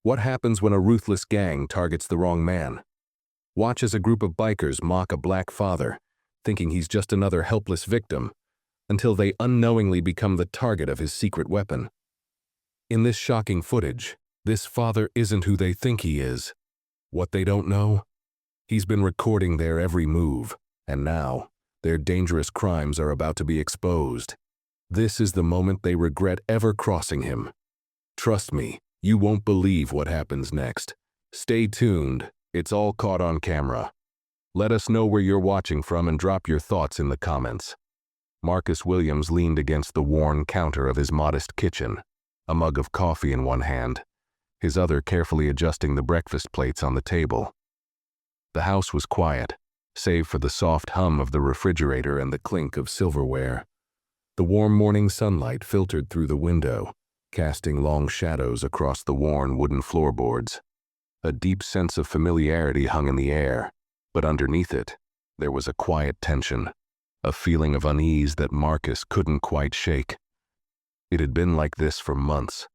What happens when a ruthless gang targets the wrong man? Watch as a group of bikers mock a black father, thinking he's just another helpless victim, until they unknowingly become the target of his secret weapon. In this shocking footage, this father isn't who they think he is. What they don't know? He's been recording their every move, and now, their dangerous crimes are about to be exposed. This is the moment they regret ever crossing him. Trust me, you won't believe what happens next. Stay tuned, it's all caught on camera. Let us know where you're watching from and drop your thoughts in the comments. Marcus Williams leaned against the worn counter of his modest kitchen, a mug of coffee in one hand, his other carefully adjusting the breakfast plates on the table. The house was quiet, save for the soft hum of the refrigerator and the clink of silverware. The warm morning sunlight filtered through the window, casting long shadows across the worn wooden floorboards. A deep sense of familiarity hung in the air, but underneath it, there was a quiet tension, a feeling of unease that Marcus couldn't quite shake. It had been like this for months.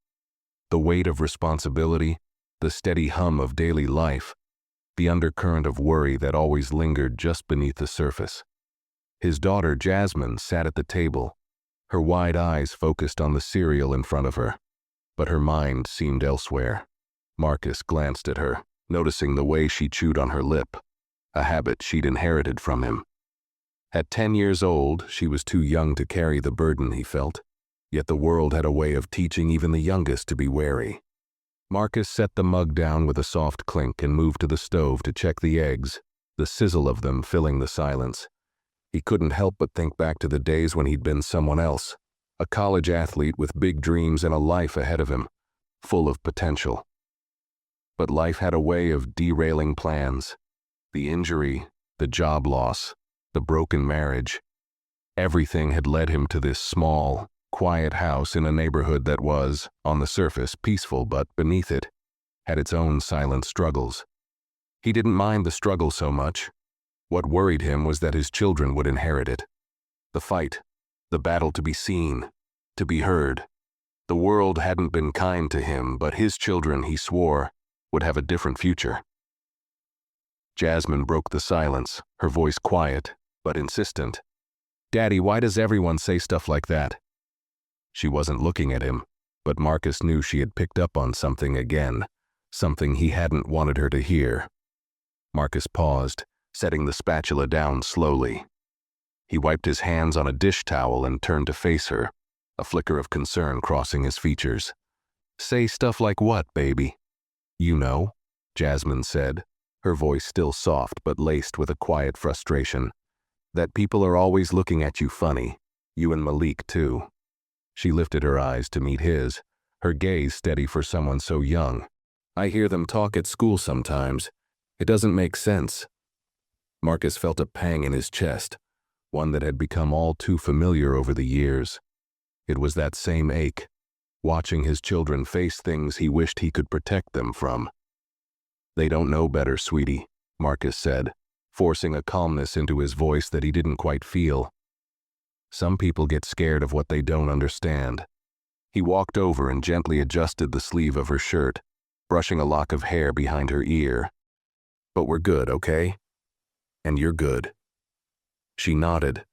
The weight of responsibility, the steady hum of daily life, the undercurrent of worry that always lingered just beneath the surface. His daughter Jasmine sat at the table, her wide eyes focused on the cereal in front of her, but her mind seemed elsewhere. Marcus glanced at her, noticing the way she chewed on her lip, a habit she'd inherited from him. At 10 years old, she was too young to carry the burden he felt, yet the world had a way of teaching even the youngest to be wary. Marcus set the mug down with a soft clink and moved to the stove to check the eggs, the sizzle of them filling the silence. He couldn't help but think back to the days when he'd been someone else, a college athlete with big dreams and a life ahead of him, full of potential. But life had a way of derailing plans. The injury, the job loss, the broken marriage. Everything had led him to this small, quiet house in a neighborhood that was, on the surface, peaceful, but beneath it, had its own silent struggles. He didn't mind the struggle so much. What worried him was that his children would inherit it. The fight, the battle to be seen, to be heard. The world hadn't been kind to him, but his children, he swore, would have a different future. Jasmine broke the silence, her voice quiet, but insistent. "Daddy, why does everyone say stuff like that?" She wasn't looking at him, but Marcus knew she had picked up on something again, something he hadn't wanted her to hear. Marcus paused, setting the spatula down slowly. He wiped his hands on a dish towel and turned to face her, a flicker of concern crossing his features. "Say stuff like what, baby?" "You know," Jasmine said, her voice still soft but laced with a quiet frustration. "That people are always looking at you funny, you and Malik too." She lifted her eyes to meet his, her gaze steady for someone so young. "I hear them talk at school sometimes. It doesn't make sense." Marcus felt a pang in his chest, one that had become all too familiar over the years. It was that same ache, watching his children face things he wished he could protect them from. "They don't know better, sweetie," Marcus said, forcing a calmness into his voice that he didn't quite feel. "Some people get scared of what they don't understand." He walked over and gently adjusted the sleeve of her shirt, brushing a lock of hair behind her ear. "But we're good, okay? And you're good." She nodded,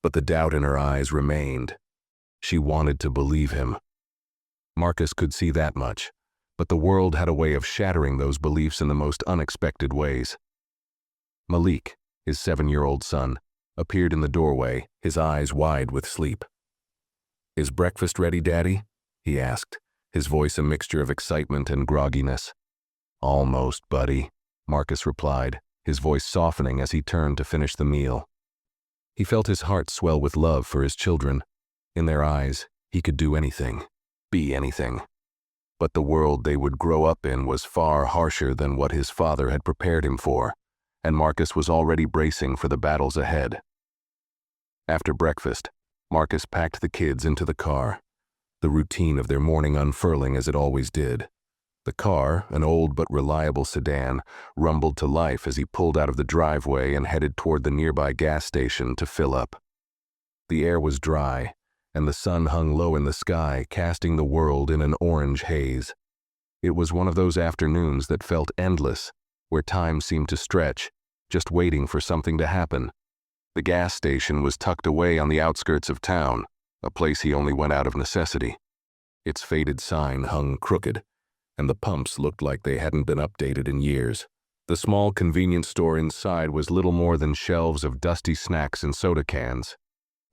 but the doubt in her eyes remained. She wanted to believe him. Marcus could see that much, but the world had a way of shattering those beliefs in the most unexpected ways. Malik, his 7-year-old son, appeared in the doorway, his eyes wide with sleep. "Is breakfast ready, Daddy?" he asked, his voice a mixture of excitement and grogginess. "Almost, buddy," Marcus replied, his voice softening as he turned to finish the meal. He felt his heart swell with love for his children. In their eyes, he could do anything, be anything. But the world they would grow up in was far harsher than what his father had prepared him for, and Marcus was already bracing for the battles ahead. After breakfast, Marcus packed the kids into the car, the routine of their morning unfurling as it always did. The car, an old but reliable sedan, rumbled to life as he pulled out of the driveway and headed toward the nearby gas station to fill up. The air was dry, and the sun hung low in the sky, casting the world in an orange haze. It was one of those afternoons that felt endless, where time seemed to stretch, just waiting for something to happen. The gas station was tucked away on the outskirts of town, a place he only went out of necessity. Its faded sign hung crooked, and the pumps looked like they hadn't been updated in years. The small convenience store inside was little more than shelves of dusty snacks and soda cans.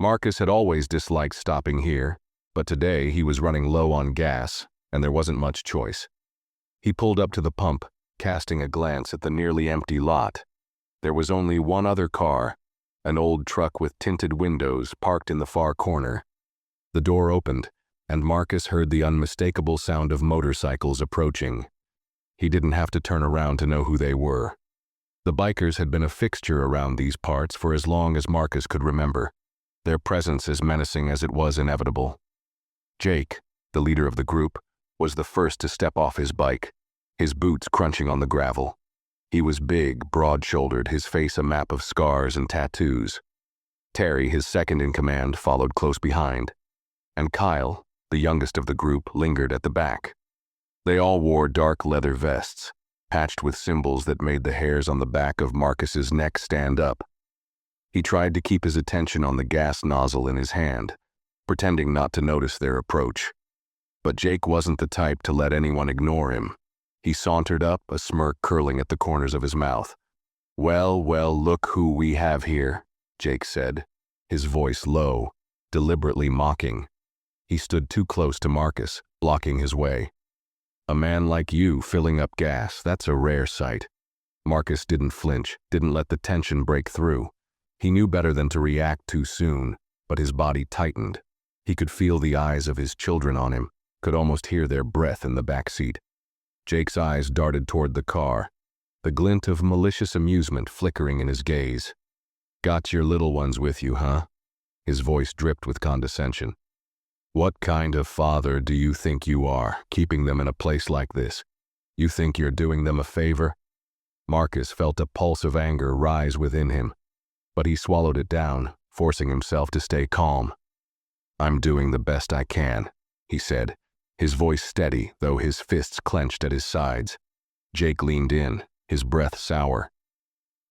Marcus had always disliked stopping here, but today he was running low on gas, and there wasn't much choice. He pulled up to the pump, casting a glance at the nearly empty lot. There was only one other car, an old truck with tinted windows parked in the far corner. The door opened, and Marcus heard the unmistakable sound of motorcycles approaching. He didn't have to turn around to know who they were. The bikers had been a fixture around these parts for as long as Marcus could remember, their presence as menacing as it was inevitable. Jake, the leader of the group, was the first to step off his bike, his boots crunching on the gravel. He was big, broad-shouldered, his face a map of scars and tattoos. Terry, his second in command, followed close behind, and Kyle, the youngest of the group, lingered at the back. They all wore dark leather vests, patched with symbols that made the hairs on the back of Marcus's neck stand up. He tried to keep his attention on the gas nozzle in his hand, pretending not to notice their approach. But Jake wasn't the type to let anyone ignore him. He sauntered up, a smirk curling at the corners of his mouth. "Well, well, look who we have here," Jake said, his voice low, deliberately mocking. He stood too close to Marcus, blocking his way. "A man like you filling up gas, that's a rare sight." Marcus didn't flinch, didn't let the tension break through. He knew better than to react too soon, but his body tightened. He could feel the eyes of his children on him, could almost hear their breath in the back seat. Jake's eyes darted toward the car, the glint of malicious amusement flickering in his gaze. "Got your little ones with you, huh?" His voice dripped with condescension. "What kind of father do you think you are, keeping them in a place like this? You think you're doing them a favor?" Marcus felt a pulse of anger rise within him, but he swallowed it down, forcing himself to stay calm. "I'm doing the best I can," he said, his voice steady, though his fists clenched at his sides. Jake leaned in, his breath sour.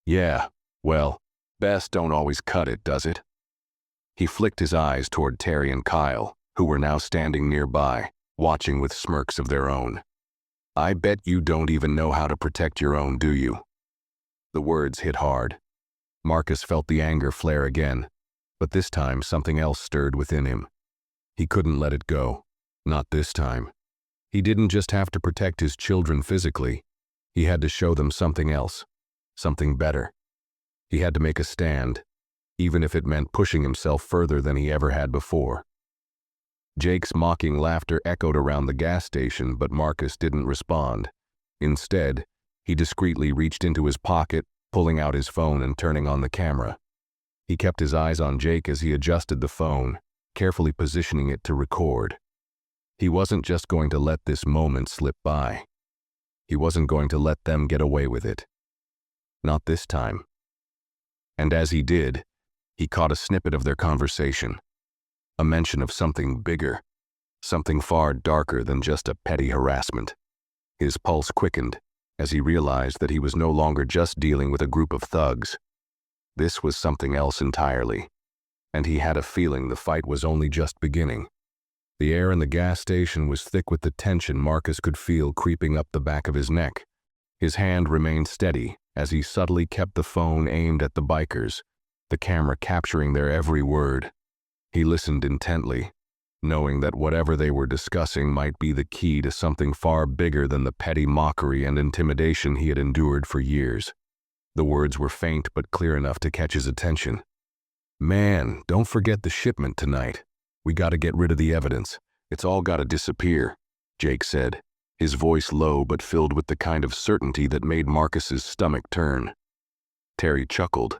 "Yeah, well, best don't always cut it, does it?" He flicked his eyes toward Terry and Kyle, who were now standing nearby, watching with smirks of their own. "I bet you don't even know how to protect your own, do you?" The words hit hard. Marcus felt the anger flare again, but this time something else stirred within him. He couldn't let it go. Not this time. He didn't just have to protect his children physically. He had to show them something else, something better. He had to make a stand, even if it meant pushing himself further than he ever had before. Jake's mocking laughter echoed around the gas station, but Marcus didn't respond. Instead, he discreetly reached into his pocket, pulling out his phone and turning on the camera. He kept his eyes on Jake as he adjusted the phone, carefully positioning it to record. He wasn't just going to let this moment slip by. He wasn't going to let them get away with it. Not this time. And as he did, he caught a snippet of their conversation. A mention of something bigger, something far darker than just a petty harassment. His pulse quickened as he realized that he was no longer just dealing with a group of thugs. This was something else entirely, and he had a feeling the fight was only just beginning. The air in the gas station was thick with the tension Marcus could feel creeping up the back of his neck. His hand remained steady as he subtly kept the phone aimed at the bikers, the camera capturing their every word. He listened intently, knowing that whatever they were discussing might be the key to something far bigger than the petty mockery and intimidation he had endured for years. The words were faint but clear enough to catch his attention. "Man, don't forget the shipment tonight. We gotta get rid of the evidence. It's all gotta disappear," Jake said, his voice low but filled with the kind of certainty that made Marcus's stomach turn. Terry chuckled,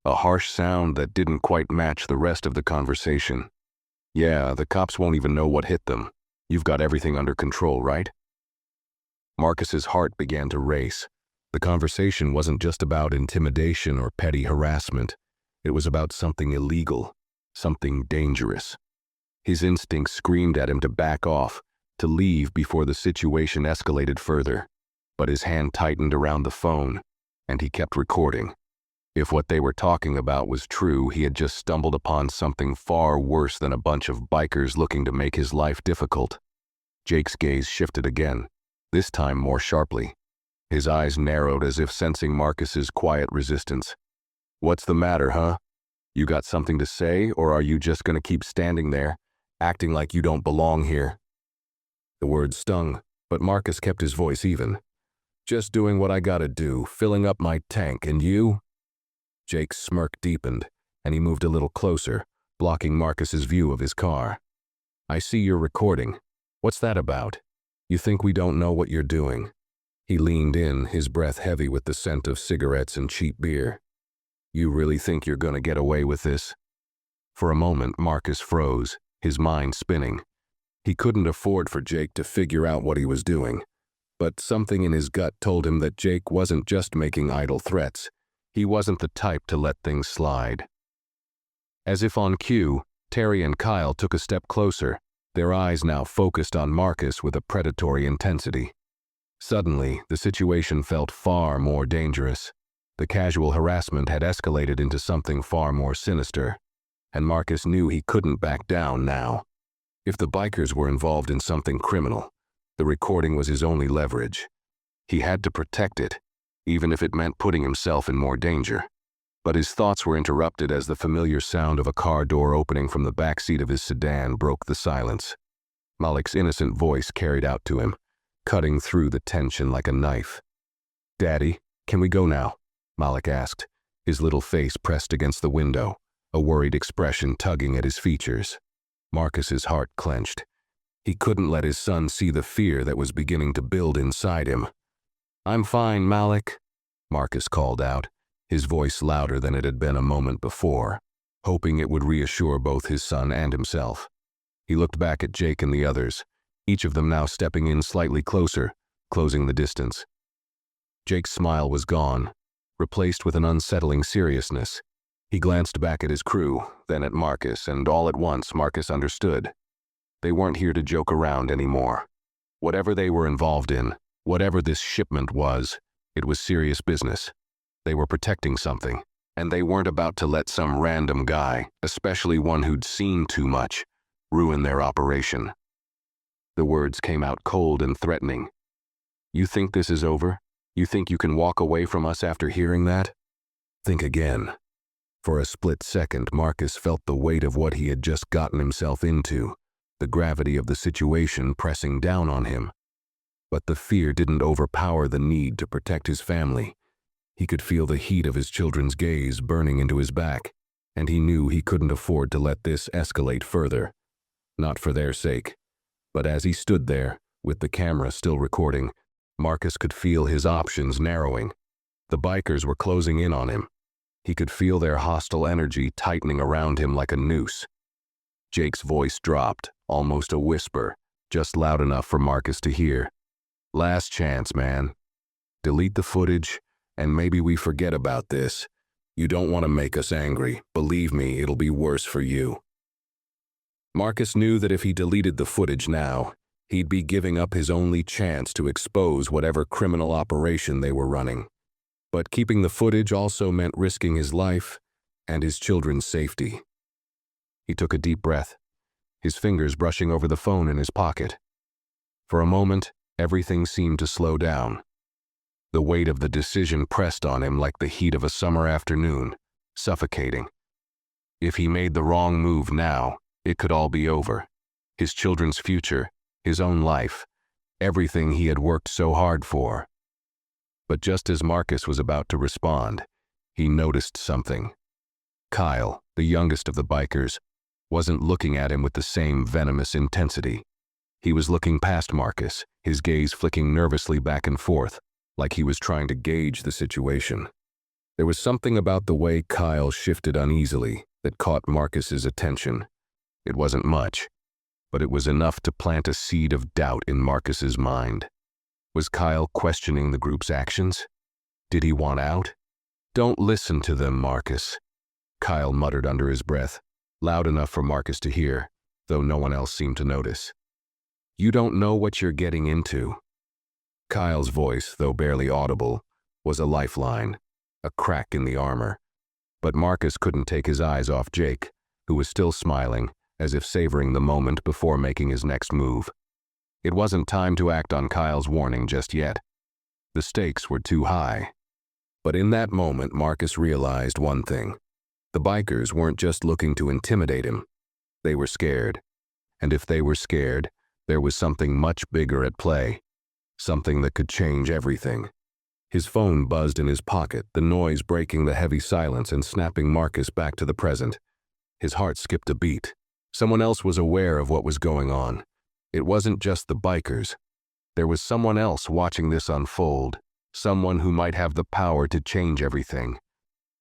a harsh sound that didn't quite match the rest of the conversation. "Yeah, the cops won't even know what hit them. You've got everything under control, right?" Marcus's heart began to race. The conversation wasn't just about intimidation or petty harassment. It was about something illegal, something dangerous. His instincts screamed at him to back off, to leave before the situation escalated further, but his hand tightened around the phone, and he kept recording. If what they were talking about was true, he had just stumbled upon something far worse than a bunch of bikers looking to make his life difficult. Jake's gaze shifted again, this time more sharply. His eyes narrowed as if sensing Marcus's quiet resistance. "What's the matter, huh? You got something to say, or are you just gonna keep standing there, acting like you don't belong here?" The words stung, but Marcus kept his voice even. "Just doing what I gotta do, filling up my tank, and you?" Jake's smirk deepened, and he moved a little closer, blocking Marcus's view of his car. "I see you're recording. What's that about? You think we don't know what you're doing?" He leaned in, his breath heavy with the scent of cigarettes and cheap beer. "You really think you're gonna get away with this?" For a moment, Marcus froze, his mind spinning. He couldn't afford for Jake to figure out what he was doing, but something in his gut told him that Jake wasn't just making idle threats. He wasn't the type to let things slide. As if on cue, Terry and Kyle took a step closer, their eyes now focused on Marcus with a predatory intensity. Suddenly, the situation felt far more dangerous. The casual harassment had escalated into something far more sinister, and Marcus knew he couldn't back down now. If the bikers were involved in something criminal, the recording was his only leverage. He had to protect it, even if it meant putting himself in more danger. But his thoughts were interrupted as the familiar sound of a car door opening from the back seat of his sedan broke the silence. Malik's innocent voice carried out to him, cutting through the tension like a knife. "Daddy, can we go now?" Malik asked, his little face pressed against the window, a worried expression tugging at his features. Marcus's heart clenched. He couldn't let his son see the fear that was beginning to build inside him. "I'm fine, Malik," Marcus called out, his voice louder than it had been a moment before, hoping it would reassure both his son and himself. He looked back at Jake and the others, each of them now stepping in slightly closer, closing the distance. Jake's smile was gone, replaced with an unsettling seriousness. He glanced back at his crew, then at Marcus, and all at once Marcus understood. They weren't here to joke around anymore. Whatever they were involved in, whatever this shipment was, it was serious business. They were protecting something, and they weren't about to let some random guy, especially one who'd seen too much, ruin their operation. The words came out cold and threatening. "You think this is over? You think you can walk away from us after hearing that?" Think again. For a split second, Marcus felt the weight of what he had just gotten himself into, the gravity of the situation pressing down on him. But the fear didn't overpower the need to protect his family. He could feel the heat of his children's gaze burning into his back, and he knew he couldn't afford to let this escalate further. Not for their sake. But as he stood there, with the camera still recording, Marcus could feel his options narrowing. The bikers were closing in on him. He could feel their hostile energy tightening around him like a noose. Jake's voice dropped, almost a whisper, just loud enough for Marcus to hear. "Last chance, man. Delete the footage, and maybe we forget about this. You don't want to make us angry. Believe me, it'll be worse for you." Marcus knew that if he deleted the footage now, he'd be giving up his only chance to expose whatever criminal operation they were running. But keeping the footage also meant risking his life and his children's safety. He took a deep breath, his fingers brushing over the phone in his pocket. For a moment, everything seemed to slow down. The weight of the decision pressed on him like the heat of a summer afternoon, suffocating. If he made the wrong move now, it could all be over. His children's future, his own life, everything he had worked so hard for. But just as Marcus was about to respond, he noticed something. Kyle, the youngest of the bikers, wasn't looking at him with the same venomous intensity. He was looking past Marcus, his gaze flicking nervously back and forth, like he was trying to gauge the situation. There was something about the way Kyle shifted uneasily that caught Marcus's attention. It wasn't much, but it was enough to plant a seed of doubt in Marcus's mind. Was Kyle questioning the group's actions? Did he want out? "Don't listen to them, Marcus," Kyle muttered under his breath, loud enough for Marcus to hear, though no one else seemed to notice. You don't know what you're getting into." Kyle's voice, though barely audible, was a lifeline, a crack in the armor. But Marcus couldn't take his eyes off Jake, who was still smiling, as if savoring the moment before making his next move. It wasn't time to act on Kyle's warning just yet. The stakes were too high. But in that moment, Marcus realized one thing. The bikers weren't just looking to intimidate him. They were scared. And if they were scared, there was something much bigger at play. Something that could change everything. His phone buzzed in his pocket, the noise breaking the heavy silence and snapping Marcus back to the present. His heart skipped a beat. Someone else was aware of what was going on. It wasn't just the bikers. There was someone else watching this unfold, someone who might have the power to change everything.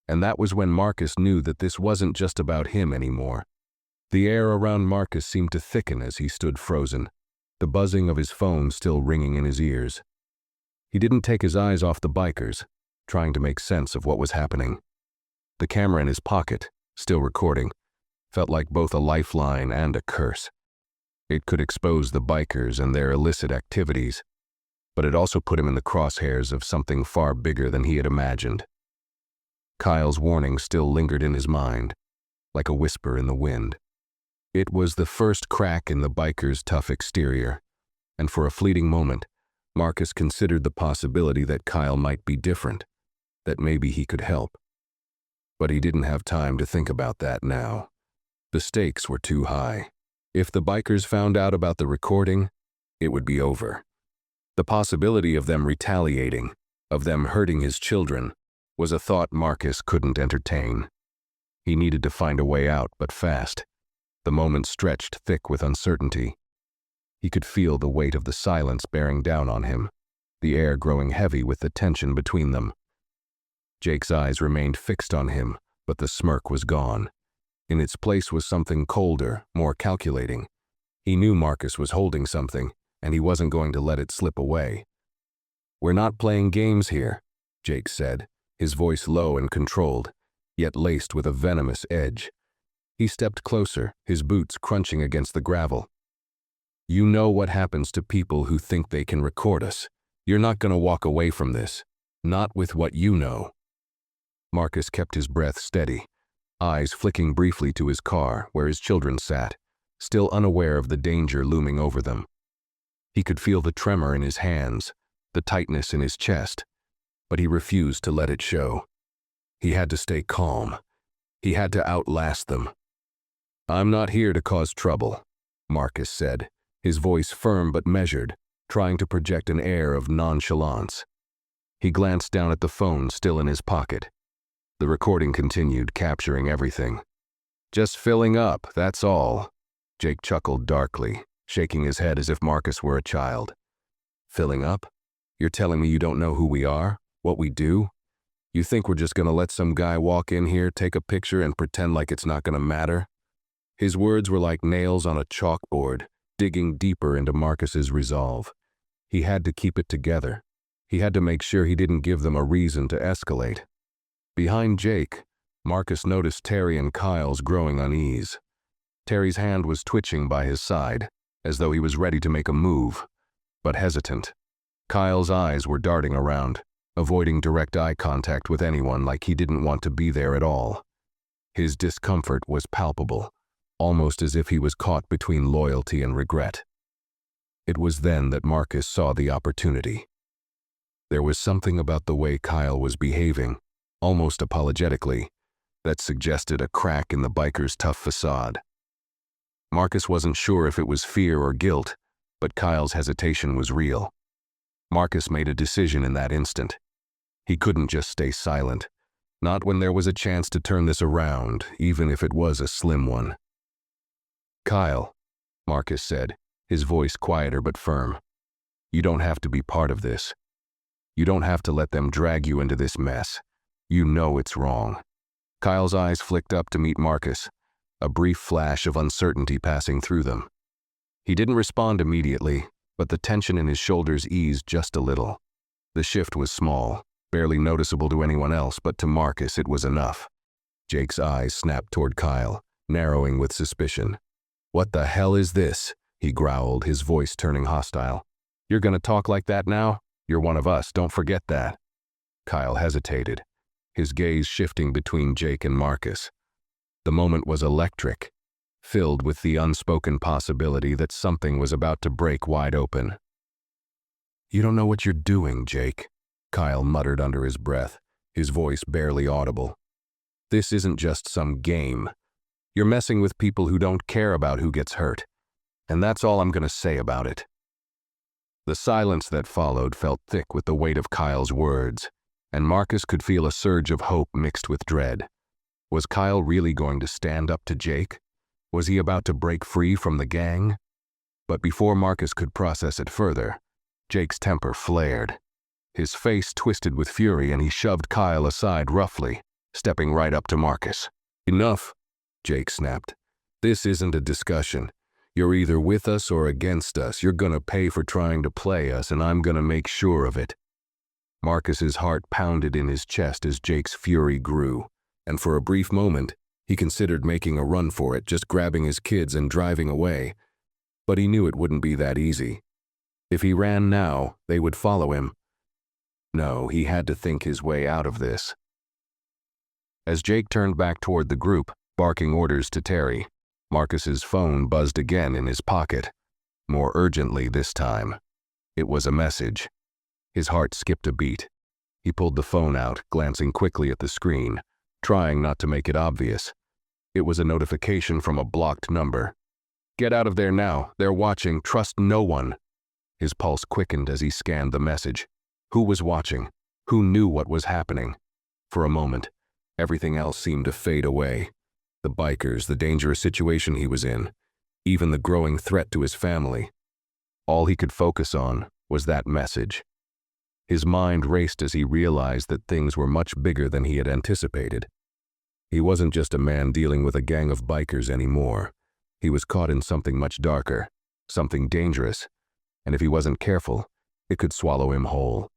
And that was when Marcus knew that this wasn't just about him anymore. The air around Marcus seemed to thicken as he stood frozen, the buzzing of his phone still ringing in his ears. He didn't take his eyes off the bikers, trying to make sense of what was happening. The camera in his pocket, still recording, felt like both a lifeline and a curse. It could expose the bikers and their illicit activities, but it also put him in the crosshairs of something far bigger than he had imagined. Kyle's warning still lingered in his mind, like a whisper in the wind. It was the first crack in the bikers' tough exterior, and for a fleeting moment, Marcus considered the possibility that Kyle might be different, that maybe he could help. But he didn't have time to think about that now. The stakes were too high. If the bikers found out about the recording, it would be over. The possibility of them retaliating, of them hurting his children, was a thought Marcus couldn't entertain. He needed to find a way out, but fast. The moment stretched thick with uncertainty. He could feel the weight of the silence bearing down on him, the air growing heavy with the tension between them. Jake's eyes remained fixed on him, but the smirk was gone. In its place was something colder, more calculating. He knew Marcus was holding something, and he wasn't going to let it slip away. "We're not playing games here," Jake said, his voice low and controlled, yet laced with a venomous edge. He stepped closer, his boots crunching against the gravel. "You know what happens to people who think they can record us. You're not going to walk away from this. Not with what you know." Marcus kept his breath steady, eyes flicking briefly to his car where his children sat, still unaware of the danger looming over them. He could feel the tremor in his hands, the tightness in his chest, but he refused to let it show. He had to stay calm. He had to outlast them. "I'm not here to cause trouble," Marcus said, his voice firm but measured, trying to project an air of nonchalance. He glanced down at the phone still in his pocket. The recording continued, capturing everything. "Just filling up, that's all." Jake chuckled darkly, shaking his head as if Marcus were a child. "Filling up? You're telling me you don't know who we are? What we do? You think we're just gonna let some guy walk in here, take a picture, and pretend like it's not gonna matter?" His words were like nails on a chalkboard, digging deeper into Marcus's resolve. He had to keep it together. He had to make sure he didn't give them a reason to escalate. Behind Jake, Marcus noticed Terry and Kyle's growing unease. Terry's hand was twitching by his side, as though he was ready to make a move, but hesitant. Kyle's eyes were darting around, avoiding direct eye contact with anyone like he didn't want to be there at all. His discomfort was palpable, almost as if he was caught between loyalty and regret. It was then that Marcus saw the opportunity. There was something about the way Kyle was behaving, almost apologetically, that suggested a crack in the biker's tough facade. Marcus wasn't sure if it was fear or guilt, but Kyle's hesitation was real. Marcus made a decision in that instant. He couldn't just stay silent, not when there was a chance to turn this around, even if it was a slim one. "Kyle," Marcus said, his voice quieter but firm, "you don't have to be part of this. You don't have to let them drag you into this mess. You know it's wrong." Kyle's eyes flicked up to meet Marcus, a brief flash of uncertainty passing through them. He didn't respond immediately, but the tension in his shoulders eased just a little. The shift was small, barely noticeable to anyone else, but to Marcus it was enough. Jake's eyes snapped toward Kyle, narrowing with suspicion. "What the hell is this?" he growled, his voice turning hostile. "You're gonna talk like that now? You're one of us, don't forget that." Kyle hesitated, his gaze shifting between Jake and Marcus. The moment was electric, filled with the unspoken possibility that something was about to break wide open. "You don't know what you're doing, Jake," Kyle muttered under his breath, his voice barely audible. "This isn't just some game. You're messing with people who don't care about who gets hurt. And that's all I'm gonna say about it." The silence that followed felt thick with the weight of Kyle's words, and Marcus could feel a surge of hope mixed with dread. Was Kyle really going to stand up to Jake? Was he about to break free from the gang? But before Marcus could process it further, Jake's temper flared. His face twisted with fury, and he shoved Kyle aside roughly, stepping right up to Marcus. "Enough," Jake snapped. "This isn't a discussion. You're either with us or against us. You're gonna pay for trying to play us, and I'm gonna make sure of it." Marcus's heart pounded in his chest as Jake's fury grew, and for a brief moment, he considered making a run for it, just grabbing his kids and driving away. But he knew it wouldn't be that easy. If he ran now, they would follow him. No, he had to think his way out of this. As Jake turned back toward the group, barking orders to Terry, Marcus's phone buzzed again in his pocket, more urgently this time. It was a message. His heart skipped a beat. He pulled the phone out, glancing quickly at the screen, trying not to make it obvious. It was a notification from a blocked number. "Get out of there now. They're watching. Trust no one." His pulse quickened as he scanned the message. Who was watching? Who knew what was happening? For a moment, everything else seemed to fade away. The bikers, the dangerous situation he was in, even the growing threat to his family. All he could focus on was that message. His mind raced as he realized that things were much bigger than he had anticipated. He wasn't just a man dealing with a gang of bikers anymore. He was caught in something much darker, something dangerous, and if he wasn't careful, it could swallow him whole.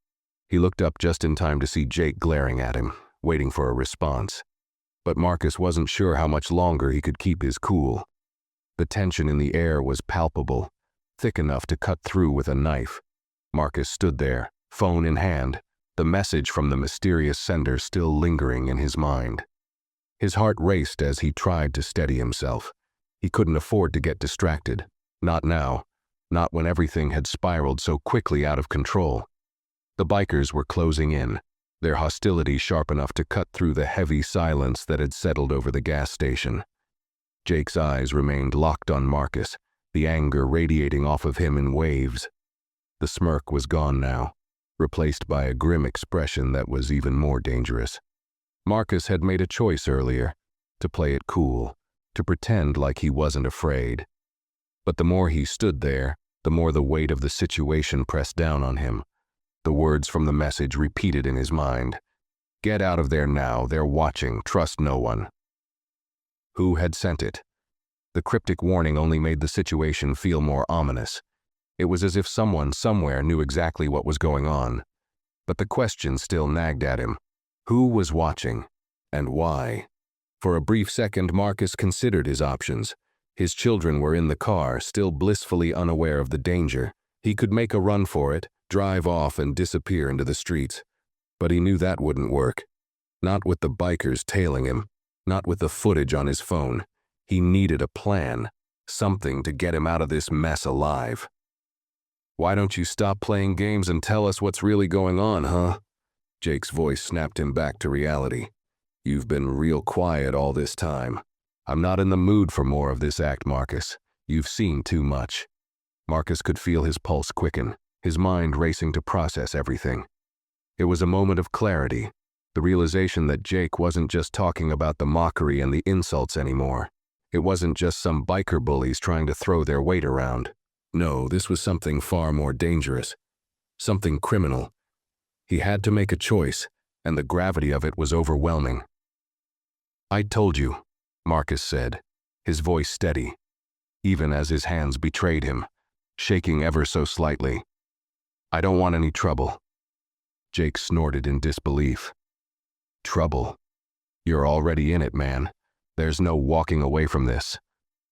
He looked up just in time to see Jake glaring at him, waiting for a response. But Marcus wasn't sure how much longer he could keep his cool. The tension in the air was palpable, thick enough to cut through with a knife. Marcus stood there, phone in hand, the message from the mysterious sender still lingering in his mind. His heart raced as he tried to steady himself. He couldn't afford to get distracted. Not now. Not when everything had spiraled so quickly out of control. The bikers were closing in, their hostility sharp enough to cut through the heavy silence that had settled over the gas station. Jake's eyes remained locked on Marcus, the anger radiating off of him in waves. The smirk was gone now, replaced by a grim expression that was even more dangerous. Marcus had made a choice earlier, to play it cool, to pretend like he wasn't afraid. But the more he stood there, the more the weight of the situation pressed down on him. The words from the message repeated in his mind. "Get out of there now, they're watching, trust no one." Who had sent it? The cryptic warning only made the situation feel more ominous. It was as if someone somewhere knew exactly what was going on. But the question still nagged at him. Who was watching? And why? For a brief second, Marcus considered his options. His children were in the car, still blissfully unaware of the danger. He could make a run for it, drive off and disappear into the streets. But he knew that wouldn't work. Not with the bikers tailing him, not with the footage on his phone. He needed a plan, something to get him out of this mess alive. "Why don't you stop playing games and tell us what's really going on, huh?" Jake's voice snapped him back to reality. "You've been real quiet all this time. I'm not in the mood for more of this act, Marcus. You've seen too much." Marcus could feel his pulse quicken, his mind racing to process everything. It was a moment of clarity, the realization that Jake wasn't just talking about the mockery and the insults anymore. It wasn't just some biker bullies trying to throw their weight around. No, this was something far more dangerous, something criminal. He had to make a choice, and the gravity of it was overwhelming. "I told you," Marcus said, his voice steady, even as his hands betrayed him, shaking ever so slightly. "I don't want any trouble." Jake snorted in disbelief. "Trouble? You're already in it, man. There's no walking away from this.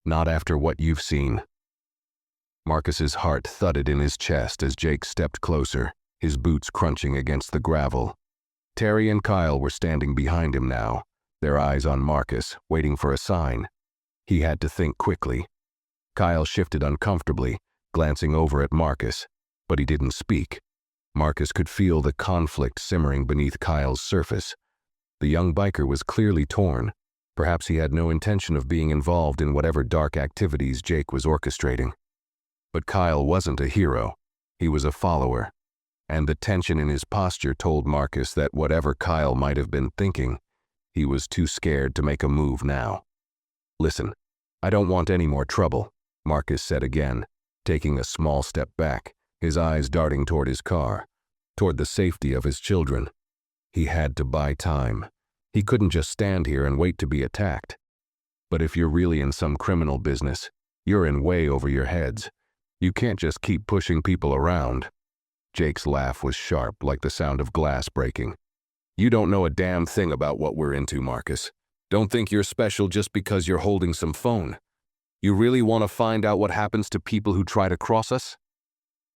Not after what you've seen." Marcus's heart thudded in his chest as Jake stepped closer, his boots crunching against the gravel. Terry and Kyle were standing behind him now, their eyes on Marcus, waiting for a sign. He had to think quickly. Kyle shifted uncomfortably, glancing over at Marcus, but he didn't speak. Marcus could feel the conflict simmering beneath Kyle's surface. The young biker was clearly torn. Perhaps he had no intention of being involved in whatever dark activities Jake was orchestrating. But Kyle wasn't a hero. He was a follower. And the tension in his posture told Marcus that whatever Kyle might have been thinking, he was too scared to make a move now. "Listen, I don't want any more trouble," Marcus said again, taking a small step back, his eyes darting toward his car, toward the safety of his children. He had to buy time. He couldn't just stand here and wait to be attacked. But if you're really in some criminal business, you're in way over your heads. You can't just keep pushing people around. Jake's laugh was sharp, like the sound of glass breaking. "You don't know a damn thing about what we're into, Marcus. Don't think you're special just because you're holding some phone. You really want to find out what happens to people who try to cross us?"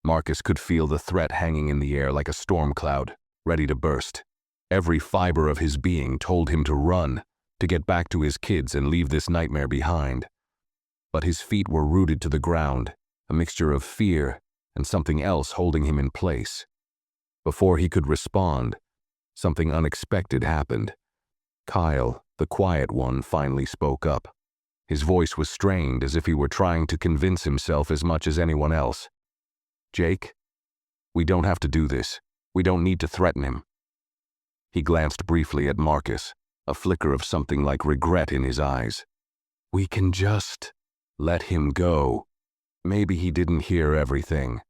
Marcus could feel the threat hanging in the air like a storm cloud, ready to burst. Every fiber of his being told him to run, to get back to his kids and leave this nightmare behind. But his feet were rooted to the ground, a mixture of fear and something else holding him in place. Before he could respond, something unexpected happened. Kyle, the quiet one, finally spoke up. His voice was strained, as if he were trying to convince himself as much as anyone else. "Jake, we don't have to do this. We don't need to threaten him." He glanced briefly at Marcus, a flicker of something like regret in his eyes. "We can just let him go." Maybe he didn't hear everything.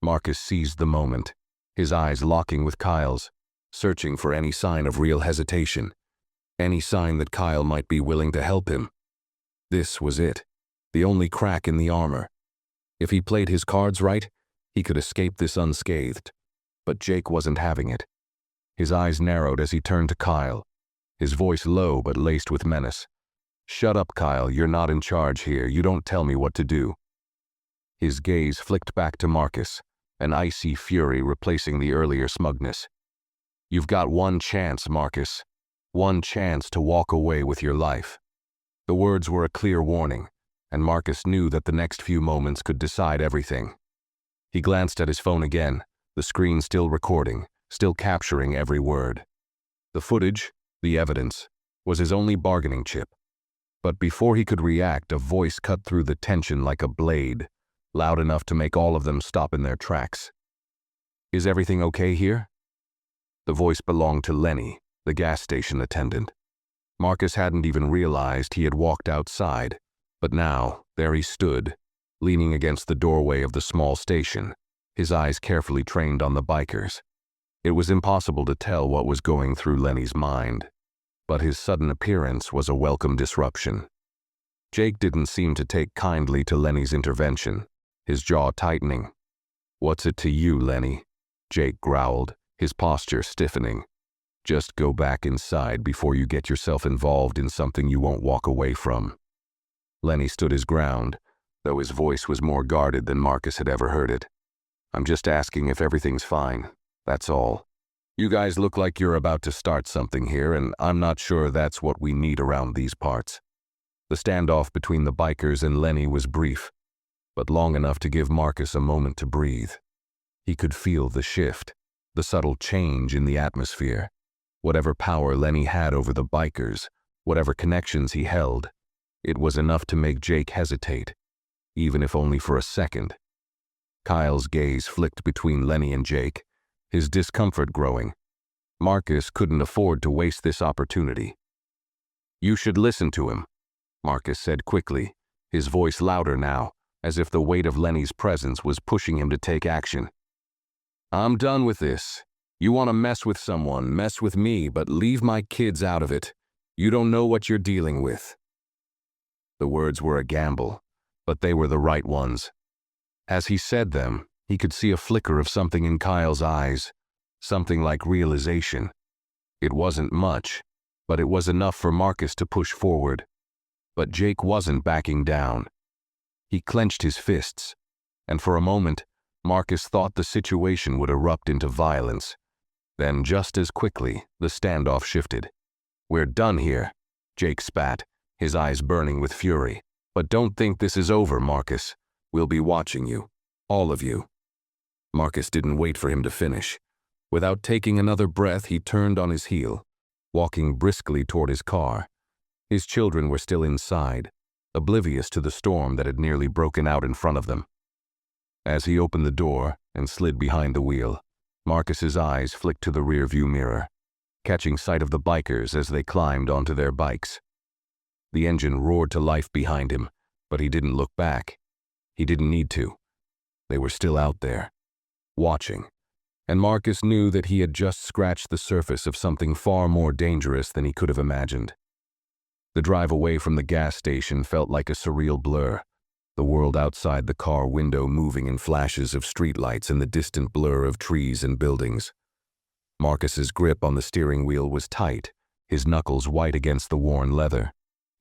Marcus seized the moment, his eyes locking with Kyle's, searching for any sign of real hesitation, any sign that Kyle might be willing to help him. This was it, the only crack in the armor. If he played his cards right, he could escape this unscathed. But Jake wasn't having it. His eyes narrowed as he turned to Kyle, his voice low but laced with menace. "Shut up, Kyle, you're not in charge here. You don't tell me what to do." His gaze flicked back to Marcus, an icy fury replacing the earlier smugness. "You've got one chance, Marcus. One chance to walk away with your life." The words were a clear warning, and Marcus knew that the next few moments could decide everything. He glanced at his phone again, the screen still recording, still capturing every word. The footage, the evidence, was his only bargaining chip. But before he could react, a voice cut through the tension like a blade, loud enough to make all of them stop in their tracks. "Is everything okay here?" The voice belonged to Lenny, the gas station attendant. Marcus hadn't even realized he had walked outside, but now, there he stood, leaning against the doorway of the small station, his eyes carefully trained on the bikers. It was impossible to tell what was going through Lenny's mind, but his sudden appearance was a welcome disruption. Jake didn't seem to take kindly to Lenny's intervention, his jaw tightening. "What's it to you, Lenny?" Jake growled, his posture stiffening. "Just go back inside before you get yourself involved in something you won't walk away from." Lenny stood his ground, though his voice was more guarded than Marcus had ever heard it. "I'm just asking if everything's fine, that's all. You guys look like you're about to start something here, and I'm not sure that's what we need around these parts." The standoff between the bikers and Lenny was brief, but long enough to give Marcus a moment to breathe. He could feel the shift, the subtle change in the atmosphere. Whatever power Lenny had over the bikers, whatever connections he held, it was enough to make Jake hesitate, even if only for a second. Kyle's gaze flicked between Lenny and Jake, his discomfort growing. Marcus couldn't afford to waste this opportunity. "You should listen to him," Marcus said quickly, his voice louder now, as if the weight of Lenny's presence was pushing him to take action. "I'm done with this. You want to mess with someone, mess with me, but leave my kids out of it. You don't know what you're dealing with." The words were a gamble, but they were the right ones. As he said them, he could see a flicker of something in Kyle's eyes, something like realization. It wasn't much, but it was enough for Marcus to push forward. But Jake wasn't backing down. He clenched his fists, and for a moment, Marcus thought the situation would erupt into violence. Then, just as quickly, the standoff shifted. "We're done here," Jake spat, his eyes burning with fury. "But don't think this is over, Marcus. We'll be watching you. All of you." Marcus didn't wait for him to finish. Without taking another breath, he turned on his heel, walking briskly toward his car. His children were still inside, oblivious to the storm that had nearly broken out in front of them. As he opened the door and slid behind the wheel, Marcus's eyes flicked to the rearview mirror, catching sight of the bikers as they climbed onto their bikes. The engine roared to life behind him, but he didn't look back. He didn't need to. They were still out there, watching, and Marcus knew that he had just scratched the surface of something far more dangerous than he could have imagined. The drive away from the gas station felt like a surreal blur, the world outside the car window moving in flashes of streetlights and the distant blur of trees and buildings. Marcus's grip on the steering wheel was tight, his knuckles white against the worn leather.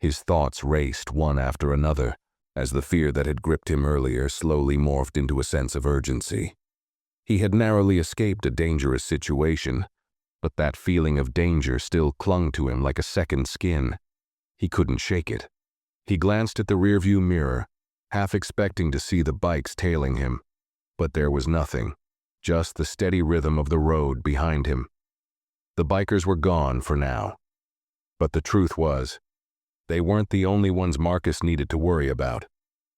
His thoughts raced one after another, as the fear that had gripped him earlier slowly morphed into a sense of urgency. He had narrowly escaped a dangerous situation, but that feeling of danger still clung to him like a second skin. He couldn't shake it. He glanced at the rearview mirror, half expecting to see the bikes tailing him, but there was nothing, just the steady rhythm of the road behind him. The bikers were gone for now. But the truth was, they weren't the only ones Marcus needed to worry about.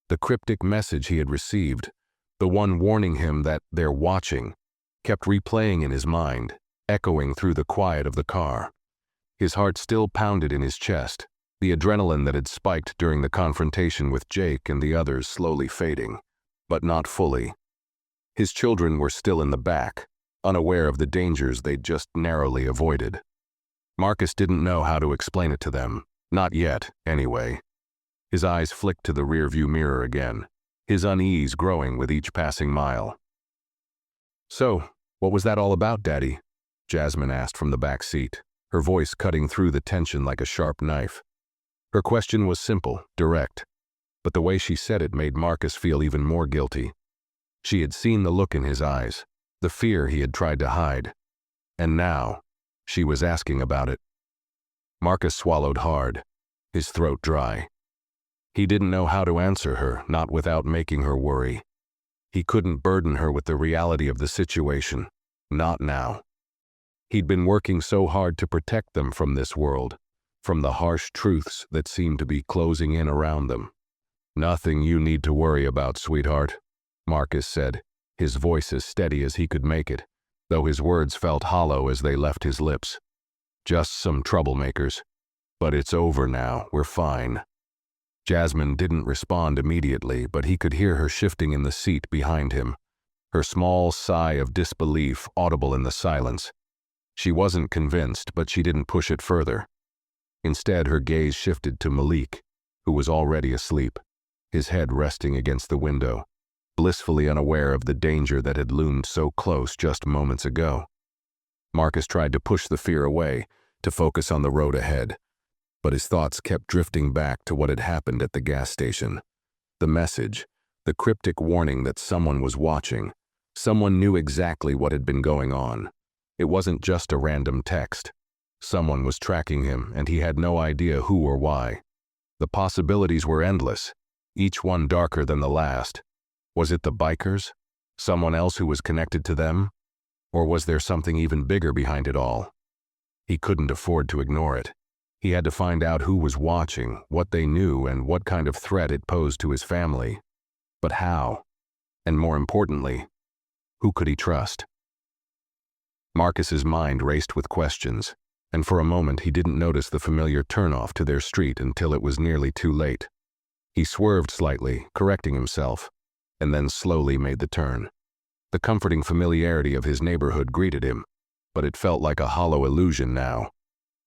The cryptic message he had received, the one warning him that they're watching, kept replaying in his mind, echoing through the quiet of the car. His heart still pounded in his chest, the adrenaline that had spiked during the confrontation with Jake and the others slowly fading, but not fully. His children were still in the back, unaware of the dangers they'd just narrowly avoided. Marcus didn't know how to explain it to them, not yet, anyway. His eyes flicked to the rearview mirror again, his unease growing with each passing mile. "So, what was that all about, Daddy?" Jasmine asked from the back seat, her voice cutting through the tension like a sharp knife. Her question was simple, direct, but the way she said it made Marcus feel even more guilty. She had seen the look in his eyes, the fear he had tried to hide, and now she was asking about it. Marcus swallowed hard, his throat dry. He didn't know how to answer her, not without making her worry. He couldn't burden her with the reality of the situation, not now. He'd been working so hard to protect them from this world, from the harsh truths that seemed to be closing in around them. "Nothing you need to worry about, sweetheart," Marcus said, his voice as steady as he could make it, though his words felt hollow as they left his lips. "Just some troublemakers. But it's over now, we're fine." Jasmine didn't respond immediately, but he could hear her shifting in the seat behind him, her small sigh of disbelief audible in the silence. She wasn't convinced, but she didn't push it further. Instead, her gaze shifted to Malik, who was already asleep, his head resting against the window, blissfully unaware of the danger that had loomed so close just moments ago. Marcus tried to push the fear away, to focus on the road ahead, but his thoughts kept drifting back to what had happened at the gas station. The message, the cryptic warning that someone was watching, someone knew exactly what had been going on. It wasn't just a random text. Someone was tracking him, and he had no idea who or why. The possibilities were endless, each one darker than the last. Was it the bikers? Someone else who was connected to them? Or was there something even bigger behind it all? He couldn't afford to ignore it. He had to find out who was watching, what they knew, and what kind of threat it posed to his family. But how? And more importantly, who could he trust? Marcus's mind raced with questions, and for a moment he didn't notice the familiar turnoff to their street until it was nearly too late. He swerved slightly, correcting himself, and then slowly made the turn. The comforting familiarity of his neighborhood greeted him, but it felt like a hollow illusion now.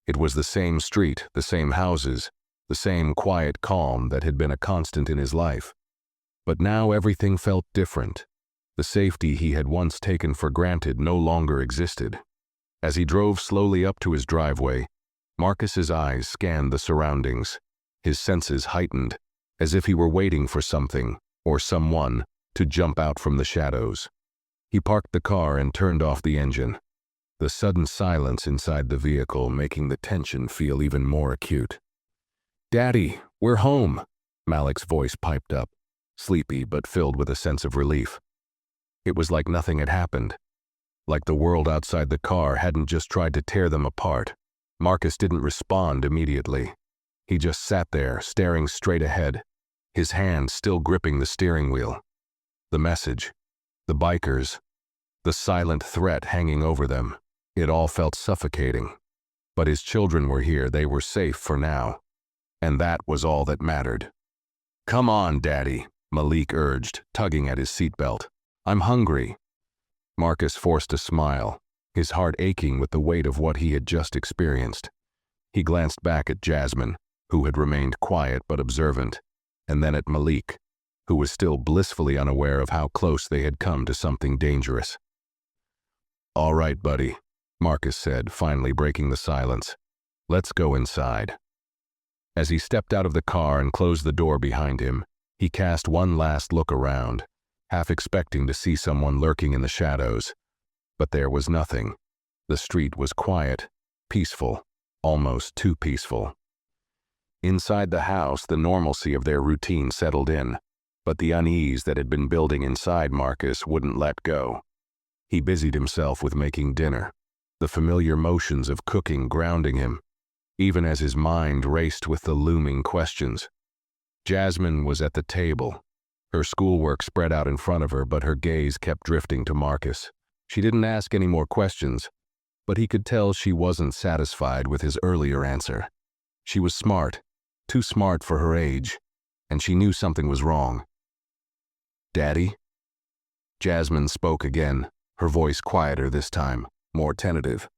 It was the same street, the same houses, the same quiet calm that had been a constant in his life. But now everything felt different. The safety he had once taken for granted no longer existed. As he drove slowly up to his driveway, Marcus's eyes scanned the surroundings, his senses heightened, as if he were waiting for something, or someone, to jump out from the shadows. He parked the car and turned off the engine, the sudden silence inside the vehicle making the tension feel even more acute. "Daddy, we're home," Malik's voice piped up, sleepy but filled with a sense of relief. It was like nothing had happened, like the world outside the car hadn't just tried to tear them apart. Marcus didn't respond immediately. He just sat there, staring straight ahead, his hand still gripping the steering wheel. The message, the bikers, the silent threat hanging over them, it all felt suffocating. But his children were here, they were safe for now. And that was all that mattered. "Come on, Daddy," Malik urged, tugging at his seatbelt. "I'm hungry." Marcus forced a smile, his heart aching with the weight of what he had just experienced. He glanced back at Jasmine, who had remained quiet but observant, and then at Malik, who was still blissfully unaware of how close they had come to something dangerous. "All right, buddy," Marcus said, finally breaking the silence. "Let's go inside." As he stepped out of the car and closed the door behind him, he cast one last look around, half expecting to see someone lurking in the shadows. But there was nothing. The street was quiet, peaceful, almost too peaceful. Inside the house, the normalcy of their routine settled in, but the unease that had been building inside Marcus wouldn't let go. He busied himself with making dinner, the familiar motions of cooking grounding him, even as his mind raced with the looming questions. Jasmine was at the table, her schoolwork spread out in front of her, but her gaze kept drifting to Marcus. She didn't ask any more questions, but he could tell she wasn't satisfied with his earlier answer. She was smart, too smart for her age, and she knew something was wrong. "Daddy?" Jasmine spoke again, her voice quieter this time, more tentative.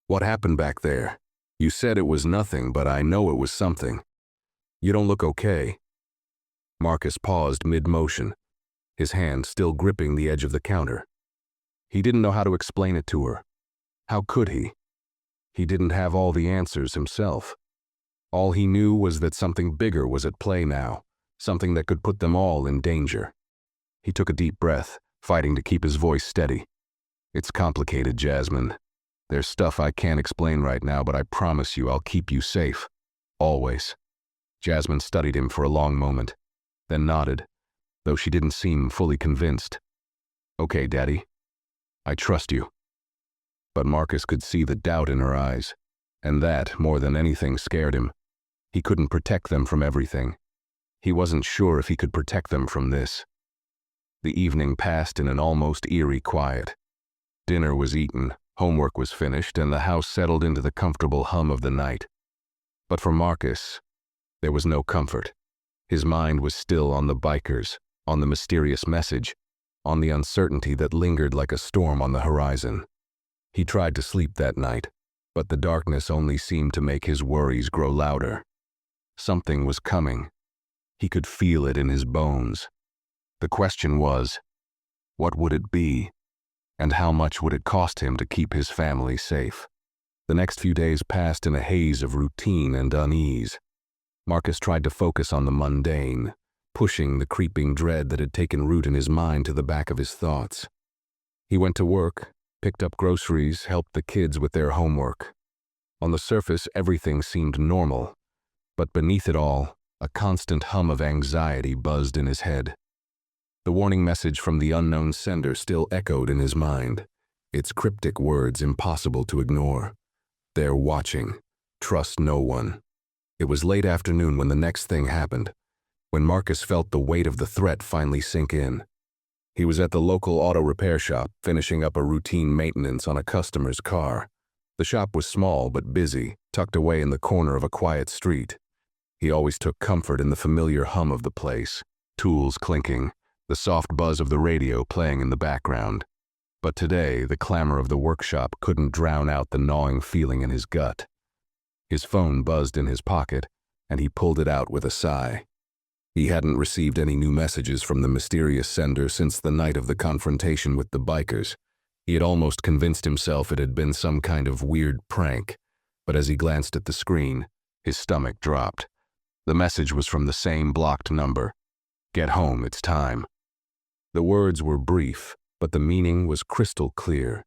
"What happened back there? You said it was nothing, but I know it was something. You don't look okay." Marcus paused mid-motion, his hand still gripping the edge of the counter. He didn't know how to explain it to her. How could he? He didn't have all the answers himself. All he knew was that something bigger was at play now, something that could put them all in danger. He took a deep breath, fighting to keep his voice steady. "It's complicated, Jasmine. There's stuff I can't explain right now, but I promise you I'll keep you safe. Always." Jasmine studied him for a long moment, then nodded, though she didn't seem fully convinced. "Okay, Daddy. I trust you." But Marcus could see the doubt in her eyes, and that, more than anything, scared him. He couldn't protect them from everything. He wasn't sure if he could protect them from this. The evening passed in an almost eerie quiet. Dinner was eaten, homework was finished, and the house settled into the comfortable hum of the night. But for Marcus, there was no comfort. His mind was still on the bikers, on the mysterious message, on the uncertainty that lingered like a storm on the horizon. He tried to sleep that night, but the darkness only seemed to make his worries grow louder. Something was coming. He could feel it in his bones. The question was, what would it be, and how much would it cost him to keep his family safe? The next few days passed in a haze of routine and unease. Marcus tried to focus on the mundane, pushing the creeping dread that had taken root in his mind to the back of his thoughts. He went to work, picked up groceries, helped the kids with their homework. On the surface, everything seemed normal, but beneath it all, a constant hum of anxiety buzzed in his head. The warning message from the unknown sender still echoed in his mind, its cryptic words impossible to ignore. "They're watching. Trust no one." It was late afternoon when the next thing happened, when Marcus felt the weight of the threat finally sink in. He was at the local auto repair shop, finishing up a routine maintenance on a customer's car. The shop was small but busy, tucked away in the corner of a quiet street. He always took comfort in the familiar hum of the place, tools clinking, the soft buzz of the radio playing in the background. But today, the clamor of the workshop couldn't drown out the gnawing feeling in his gut. His phone buzzed in his pocket, and he pulled it out with a sigh. He hadn't received any new messages from the mysterious sender since the night of the confrontation with the bikers. He had almost convinced himself it had been some kind of weird prank, but as he glanced at the screen, his stomach dropped. The message was from the same blocked number. "Get home, it's time." The words were brief, but the meaning was crystal clear.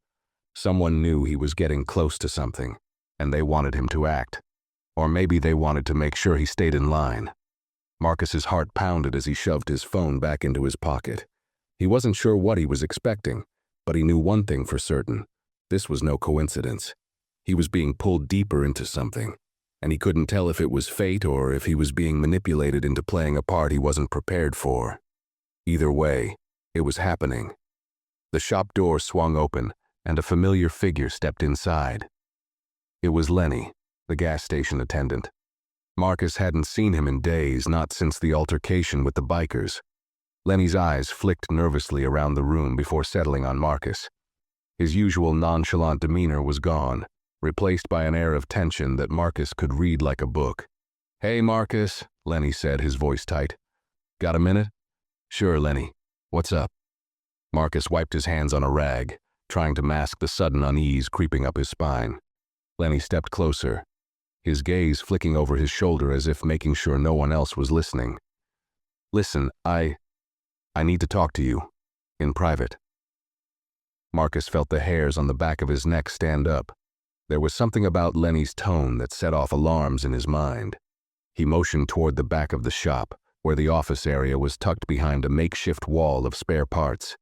Someone knew he was getting close to something, and they wanted him to act. Or maybe they wanted to make sure he stayed in line. Marcus's heart pounded as he shoved his phone back into his pocket. He wasn't sure what he was expecting, but he knew one thing for certain. This was no coincidence. He was being pulled deeper into something, and he couldn't tell if it was fate or if he was being manipulated into playing a part he wasn't prepared for. Either way, it was happening. The shop door swung open, and a familiar figure stepped inside. It was Lenny, the gas station attendant. Marcus hadn't seen him in days, not since the altercation with the bikers. Lenny's eyes flicked nervously around the room before settling on Marcus. His usual nonchalant demeanor was gone, replaced by an air of tension that Marcus could read like a book. "Hey, Marcus," Lenny said, his voice tight. "Got a minute?" "Sure, Lenny. What's up?" Marcus wiped his hands on a rag, trying to mask the sudden unease creeping up his spine. Lenny stepped closer, his gaze flicking over his shoulder as if making sure no one else was listening. "Listen, I need to talk to you. In private." Marcus felt the hairs on the back of his neck stand up. There was something about Lenny's tone that set off alarms in his mind. He motioned toward the back of the shop, where the office area was tucked behind a makeshift wall of spare parts.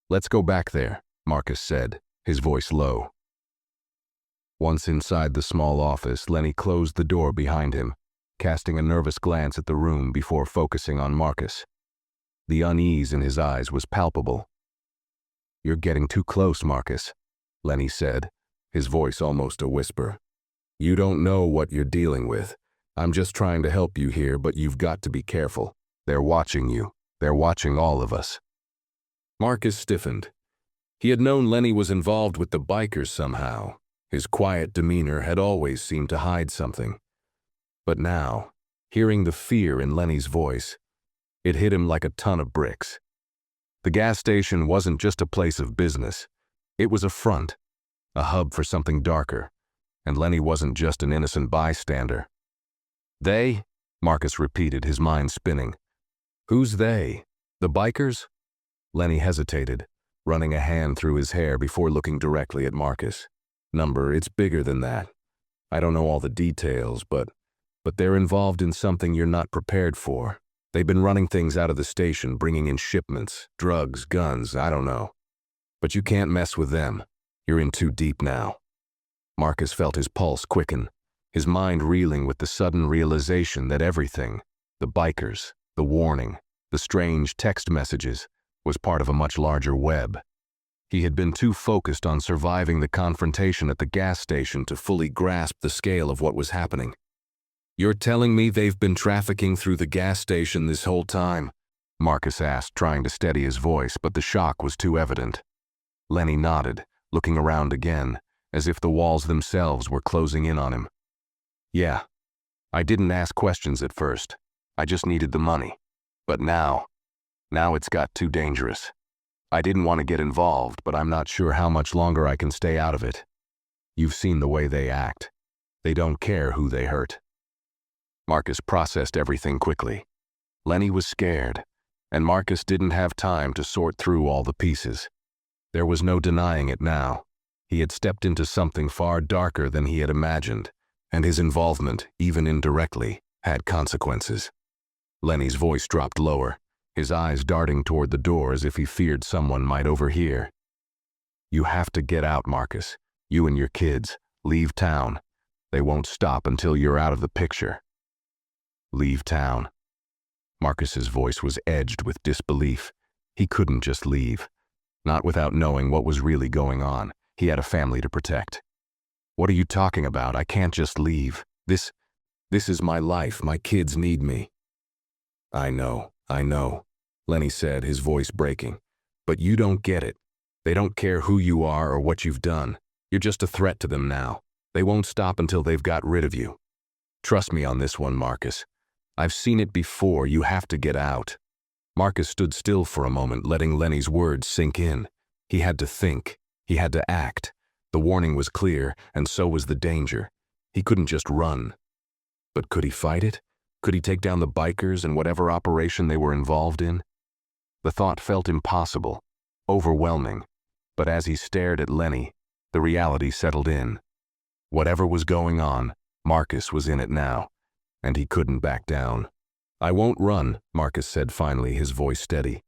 "Let's go back there," Marcus said, his voice low. Once inside the small office, Lenny closed the door behind him, casting a nervous glance at the room before focusing on Marcus. The unease in his eyes was palpable. "You're getting too close, Marcus," Lenny said, his voice almost a whisper. "You don't know what you're dealing with. I'm just trying to help you here, but you've got to be careful. They're watching you. They're watching all of us." Marcus stiffened. He had known Lenny was involved with the bikers somehow. His quiet demeanor had always seemed to hide something. But now, hearing the fear in Lenny's voice, it hit him like a ton of bricks. The gas station wasn't just a place of business. It was a front, a hub for something darker, and Lenny wasn't just an innocent bystander. "They?" Marcus repeated, his mind spinning. "Who's they? The bikers?" Lenny hesitated, running a hand through his hair before looking directly at Marcus. "It's bigger than that. I don't know all the details, but they're involved in something you're not prepared for. They've been running things out of the station, bringing in shipments, drugs, guns, I don't know. But you can't mess with them. You're in too deep now." Marcus felt his pulse quicken, his mind reeling with the sudden realization that everything, the bikers, the warning, the strange text messages, was part of a much larger web. He had been too focused on surviving the confrontation at the gas station to fully grasp the scale of what was happening. "You're telling me they've been trafficking through the gas station this whole time?" Marcus asked, trying to steady his voice, but the shock was too evident. Lenny nodded, looking around again, as if the walls themselves were closing in on him. "Yeah. I didn't ask questions at first. I just needed the money. But now it's got too dangerous. I didn't want to get involved, but I'm not sure how much longer I can stay out of it. You've seen the way they act. They don't care who they hurt." Marcus processed everything quickly. Lenny was scared, and Marcus didn't have time to sort through all the pieces. There was no denying it now. He had stepped into something far darker than he had imagined, and his involvement, even indirectly, had consequences. Lenny's voice dropped lower, his eyes darting toward the door as if he feared someone might overhear. "You have to get out, Marcus. You and your kids. Leave town. They won't stop until you're out of the picture." "Leave town." Marcus's voice was edged with disbelief. He couldn't just leave. Not without knowing what was really going on. He had a family to protect. "What are you talking about? I can't just leave. This is my life. My kids need me." I know, Lenny said, his voice breaking. "But you don't get it. They don't care who you are or what you've done. You're just a threat to them now. They won't stop until they've got rid of you. Trust me on this one, Marcus. I've seen it before. You have to get out." Marcus stood still for a moment, letting Lenny's words sink in. He had to think. He had to act. The warning was clear, and so was the danger. He couldn't just run. But could he fight it? Could he take down the bikers and whatever operation they were involved in? The thought felt impossible, overwhelming, but as he stared at Lenny, the reality settled in. Whatever was going on, Marcus was in it now, and he couldn't back down. "I won't run," Marcus said finally, his voice steady.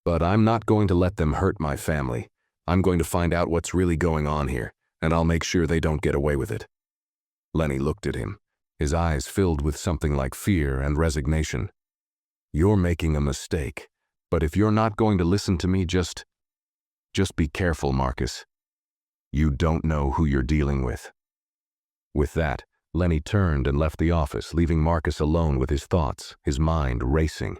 "But I'm not going to let them hurt my family. I'm going to find out what's really going on here, and I'll make sure they don't get away with it." Lenny looked at him, his eyes filled with something like fear and resignation. "You're making a mistake, but if you're not going to listen to me, just be careful, Marcus. You don't know who you're dealing with." With that, Lenny turned and left the office, leaving Marcus alone with his thoughts, his mind racing.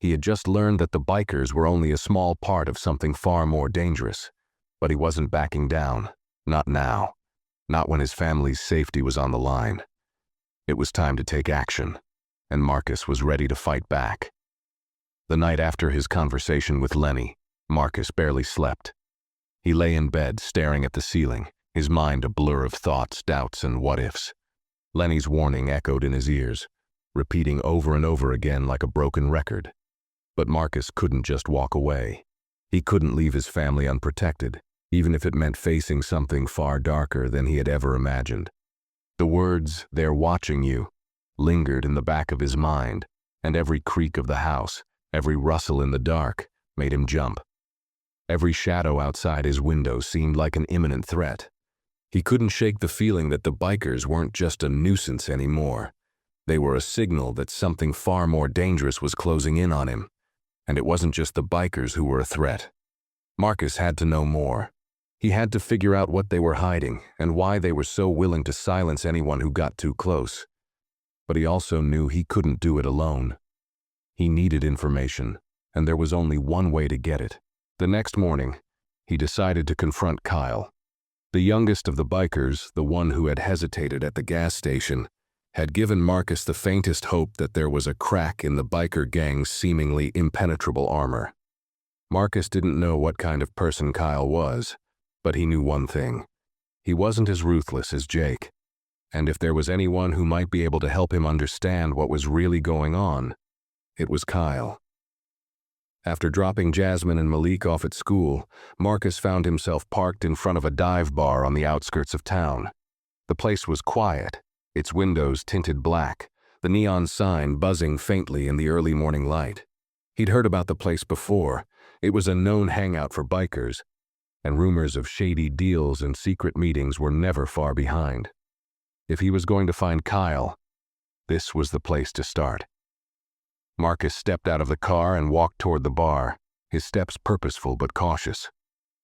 He had just learned that the bikers were only a small part of something far more dangerous, but he wasn't backing down. Not now. Not when his family's safety was on the line. It was time to take action, and Marcus was ready to fight back. The night after his conversation with Lenny, Marcus barely slept. He lay in bed, staring at the ceiling, his mind a blur of thoughts, doubts, and what-ifs. Lenny's warning echoed in his ears, repeating over and over again like a broken record. But Marcus couldn't just walk away. He couldn't leave his family unprotected, even if it meant facing something far darker than he had ever imagined. The words, "they're watching you," lingered in the back of his mind, and every creak of the house, every rustle in the dark, made him jump. Every shadow outside his window seemed like an imminent threat. He couldn't shake the feeling that the bikers weren't just a nuisance anymore. They were a signal that something far more dangerous was closing in on him. And it wasn't just the bikers who were a threat. Marcus had to know more. He had to figure out what they were hiding and why they were so willing to silence anyone who got too close. But he also knew he couldn't do it alone. He needed information, and there was only one way to get it. The next morning, he decided to confront Kyle. The youngest of the bikers, the one who had hesitated at the gas station, had given Marcus the faintest hope that there was a crack in the biker gang's seemingly impenetrable armor. Marcus didn't know what kind of person Kyle was, but he knew one thing. He wasn't as ruthless as Jake. And if there was anyone who might be able to help him understand what was really going on, it was Kyle. After dropping Jasmine and Malik off at school, Marcus found himself parked in front of a dive bar on the outskirts of town. The place was quiet, its windows tinted black, the neon sign buzzing faintly in the early morning light. He'd heard about the place before. It was a known hangout for bikers, and rumors of shady deals and secret meetings were never far behind. If he was going to find Kyle, this was the place to start. Marcus stepped out of the car and walked toward the bar, his steps purposeful but cautious.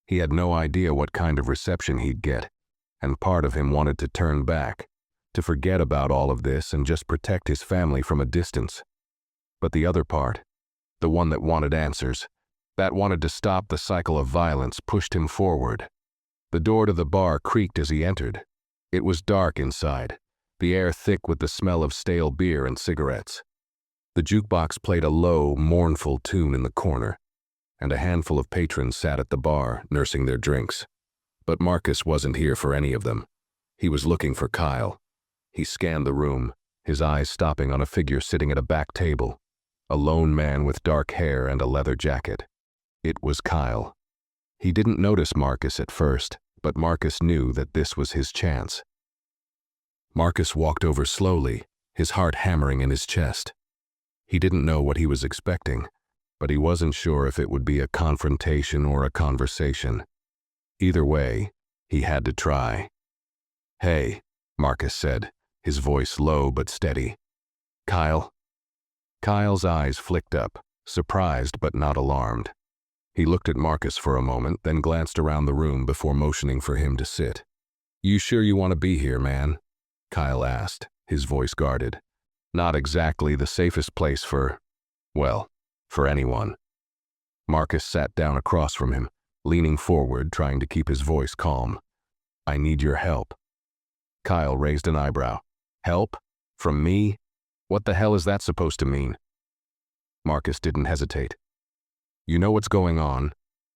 He had no idea what kind of reception he'd get, and part of him wanted to turn back, to forget about all of this and just protect his family from a distance. But the other part, the one that wanted answers, that wanted to stop the cycle of violence, pushed him forward. The door to the bar creaked as he entered. It was dark inside, the air thick with the smell of stale beer and cigarettes. The jukebox played a low, mournful tune in the corner, and a handful of patrons sat at the bar, nursing their drinks. But Marcus wasn't here for any of them. He was looking for Kyle. He scanned the room, his eyes stopping on a figure sitting at a back table, a lone man with dark hair and a leather jacket. It was Kyle. He didn't notice Marcus at first, but Marcus knew that this was his chance. Marcus walked over slowly, his heart hammering in his chest. He didn't know what he was expecting, but he wasn't sure if it would be a confrontation or a conversation. Either way, he had to try. "Hey," Marcus said, his voice low but steady. "Kyle?" Kyle's eyes flicked up, surprised but not alarmed. He looked at Marcus for a moment, then glanced around the room before motioning for him to sit. "You sure you want to be here, man?" Kyle asked, his voice guarded. "Not exactly the safest place for anyone." Marcus sat down across from him, leaning forward, trying to keep his voice calm. "I need your help." Kyle raised an eyebrow. "Help? From me? What the hell is that supposed to mean?" Marcus didn't hesitate. "You know what's going on.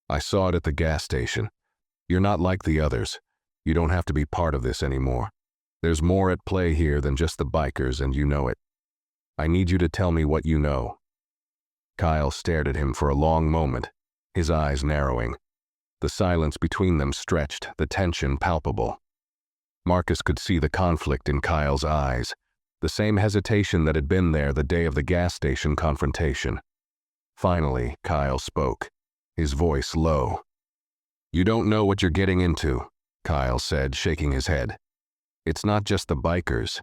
I saw it at the gas station. You're not like the others. You don't have to be part of this anymore. There's more at play here than just the bikers, and you know it. I need you to tell me what you know." Kyle stared at him for a long moment, his eyes narrowing. The silence between them stretched, the tension palpable. Marcus could see the conflict in Kyle's eyes, the same hesitation that had been there the day of the gas station confrontation. Finally, Kyle spoke, his voice low. "You don't know what you're getting into," Kyle said, shaking his head. "It's not just the bikers.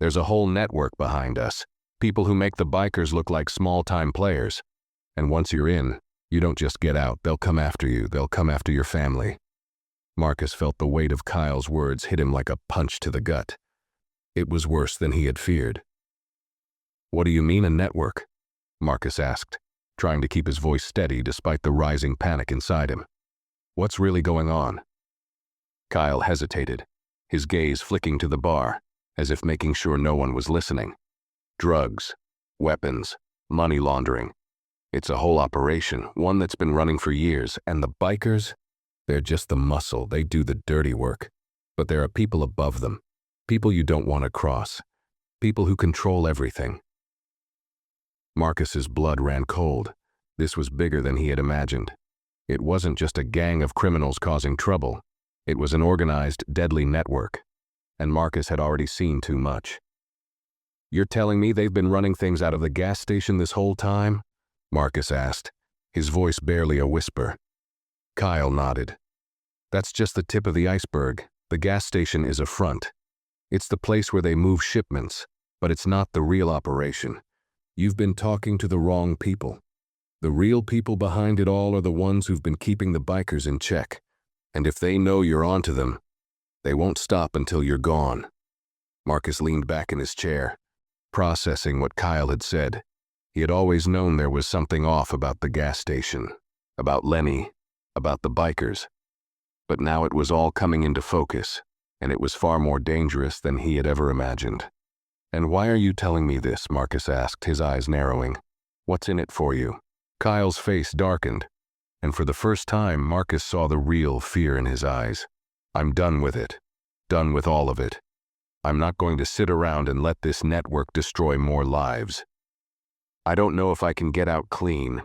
There's a whole network behind us, people who make the bikers look like small-time players. And once you're in, you don't just get out. They'll come after you. They'll come after your family." Marcus felt the weight of Kyle's words hit him like a punch to the gut. It was worse than he had feared. "What do you mean, a network?" Marcus asked, trying to keep his voice steady despite the rising panic inside him. "What's really going on?" Kyle hesitated, his gaze flicking to the bar, as if making sure no one was listening. "Drugs, weapons, money laundering. It's a whole operation, one that's been running for years, and the bikers? They're just the muscle, they do the dirty work. But there are people above them, people you don't want to cross, people who control everything." Marcus's blood ran cold. This was bigger than he had imagined. It wasn't just a gang of criminals causing trouble. It was an organized, deadly network. And Marcus had already seen too much. "You're telling me they've been running things out of the gas station this whole time?" Marcus asked, his voice barely a whisper. Kyle nodded. "That's just the tip of the iceberg. The gas station is a front. It's the place where they move shipments, but it's not the real operation. You've been talking to the wrong people. The real people behind it all are the ones who've been keeping the bikers in check. And if they know you're onto them, they won't stop until you're gone." Marcus leaned back in his chair, processing what Kyle had said. He had always known there was something off about the gas station, about Lenny, about the bikers. But now it was all coming into focus, and it was far more dangerous than he had ever imagined. "And why are you telling me this?" Marcus asked, his eyes narrowing. "What's in it for you?" Kyle's face darkened, and for the first time Marcus saw the real fear in his eyes. "I'm done with it. Done with all of it. I'm not going to sit around and let this network destroy more lives. I don't know if I can get out clean,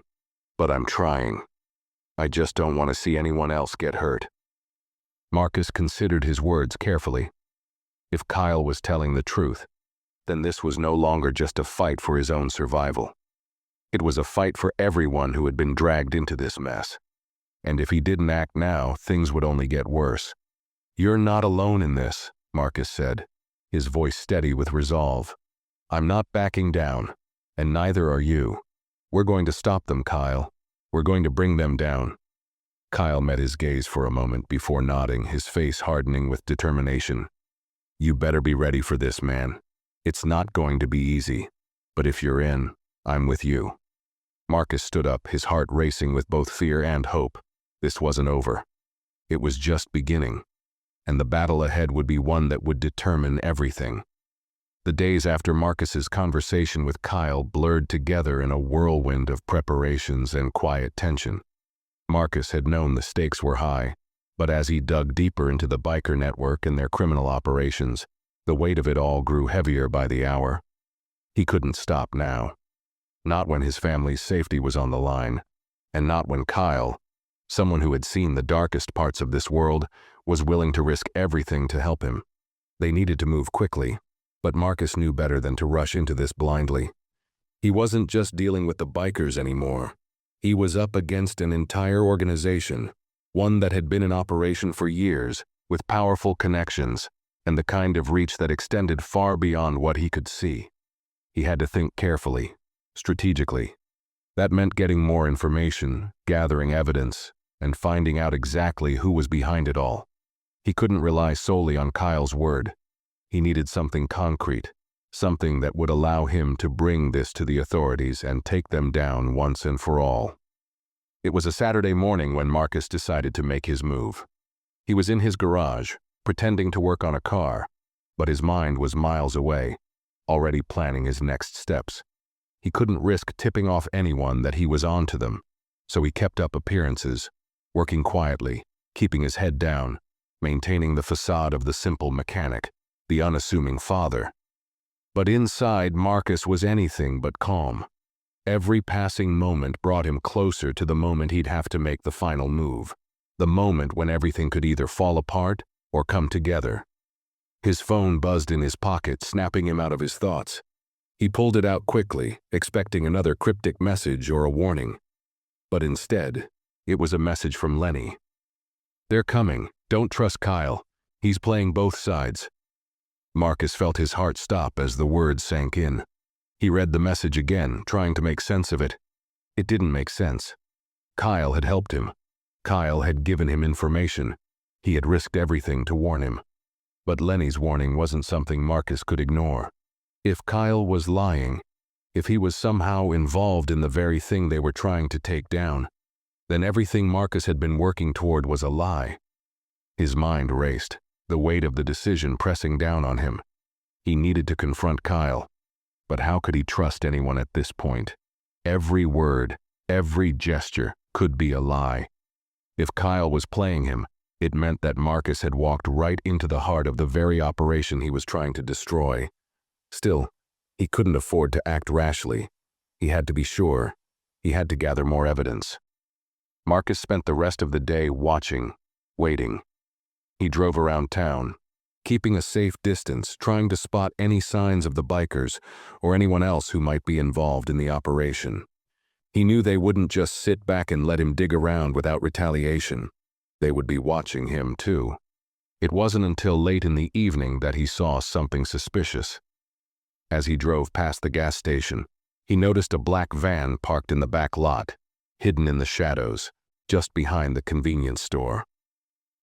but I'm trying. I just don't want to see anyone else get hurt." Marcus considered his words carefully. If Kyle was telling the truth, then this was no longer just a fight for his own survival. It was a fight for everyone who had been dragged into this mess. And if he didn't act now, things would only get worse. "You're not alone in this," Marcus said, his voice steady with resolve. "I'm not backing down, and neither are you. We're going to stop them, Kyle. We're going to bring them down." Kyle met his gaze for a moment before nodding, his face hardening with determination. "You better be ready for this, man. It's not going to be easy, but if you're in, I'm with you." Marcus stood up, his heart racing with both fear and hope. This wasn't over. It was just beginning, and the battle ahead would be one that would determine everything. The days after Marcus's conversation with Kyle blurred together in a whirlwind of preparations and quiet tension. Marcus had known the stakes were high, but as he dug deeper into the biker network and their criminal operations, the weight of it all grew heavier by the hour. He couldn't stop now. Not when his family's safety was on the line, and not when Kyle, someone who had seen the darkest parts of this world, was willing to risk everything to help him. They needed to move quickly, but Marcus knew better than to rush into this blindly. He wasn't just dealing with the bikers anymore. He was up against an entire organization, one that had been in operation for years, with powerful connections, and the kind of reach that extended far beyond what he could see. He had to think carefully, strategically. That meant getting more information, gathering evidence, and finding out exactly who was behind it all. He couldn't rely solely on Kyle's word. He needed something concrete, something that would allow him to bring this to the authorities and take them down once and for all. It was a Saturday morning when Marcus decided to make his move. He was in his garage, pretending to work on a car, but his mind was miles away, already planning his next steps. He couldn't risk tipping off anyone that he was on to them, so he kept up appearances, working quietly, keeping his head down, maintaining the facade of the simple mechanic, the unassuming father. But inside, Marcus was anything but calm. Every passing moment brought him closer to the moment he'd have to make the final move. The moment when everything could either fall apart or come together. His phone buzzed in his pocket, snapping him out of his thoughts. He pulled it out quickly, expecting another cryptic message or a warning. But instead, it was a message from Lenny. "They're coming. Don't trust Kyle. He's playing both sides." Marcus felt his heart stop as the words sank in. He read the message again, trying to make sense of it. It didn't make sense. Kyle had helped him. Kyle had given him information. He had risked everything to warn him. But Lenny's warning wasn't something Marcus could ignore. If Kyle was lying, if he was somehow involved in the very thing they were trying to take down, then everything Marcus had been working toward was a lie. His mind raced, the weight of the decision pressing down on him. He needed to confront Kyle. But how could he trust anyone at this point? Every word, every gesture could be a lie. If Kyle was playing him, it meant that Marcus had walked right into the heart of the very operation he was trying to destroy. Still, he couldn't afford to act rashly. He had to be sure. He had to gather more evidence. Marcus spent the rest of the day watching, waiting. He drove around town, keeping a safe distance, trying to spot any signs of the bikers or anyone else who might be involved in the operation. He knew they wouldn't just sit back and let him dig around without retaliation. They would be watching him, too. It wasn't until late in the evening that he saw something suspicious. As he drove past the gas station, he noticed a black van parked in the back lot, hidden in the shadows, just behind the convenience store.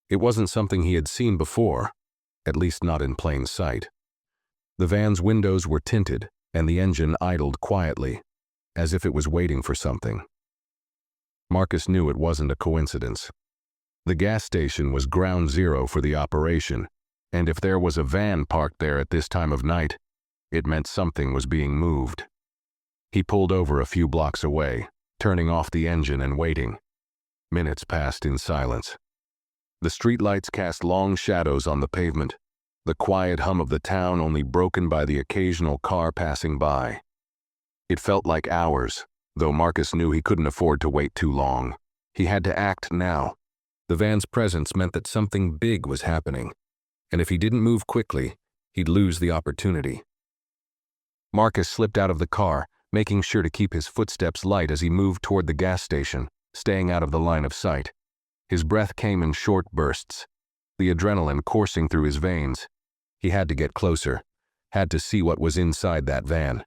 It wasn't something he had seen before, at least not in plain sight. The van's windows were tinted, and the engine idled quietly, as if it was waiting for something. Marcus knew it wasn't a coincidence. The gas station was ground zero for the operation, and if there was a van parked there at this time of night, it meant something was being moved. He pulled over a few blocks away, turning off the engine and waiting. Minutes passed in silence. The streetlights cast long shadows on the pavement, the quiet hum of the town only broken by the occasional car passing by. It felt like hours, though Marcus knew he couldn't afford to wait too long. He had to act now. The van's presence meant that something big was happening, and if he didn't move quickly, he'd lose the opportunity. Marcus slipped out of the car, making sure to keep his footsteps light as he moved toward the gas station, staying out of the line of sight. His breath came in short bursts, the adrenaline coursing through his veins. He had to get closer, had to see what was inside that van.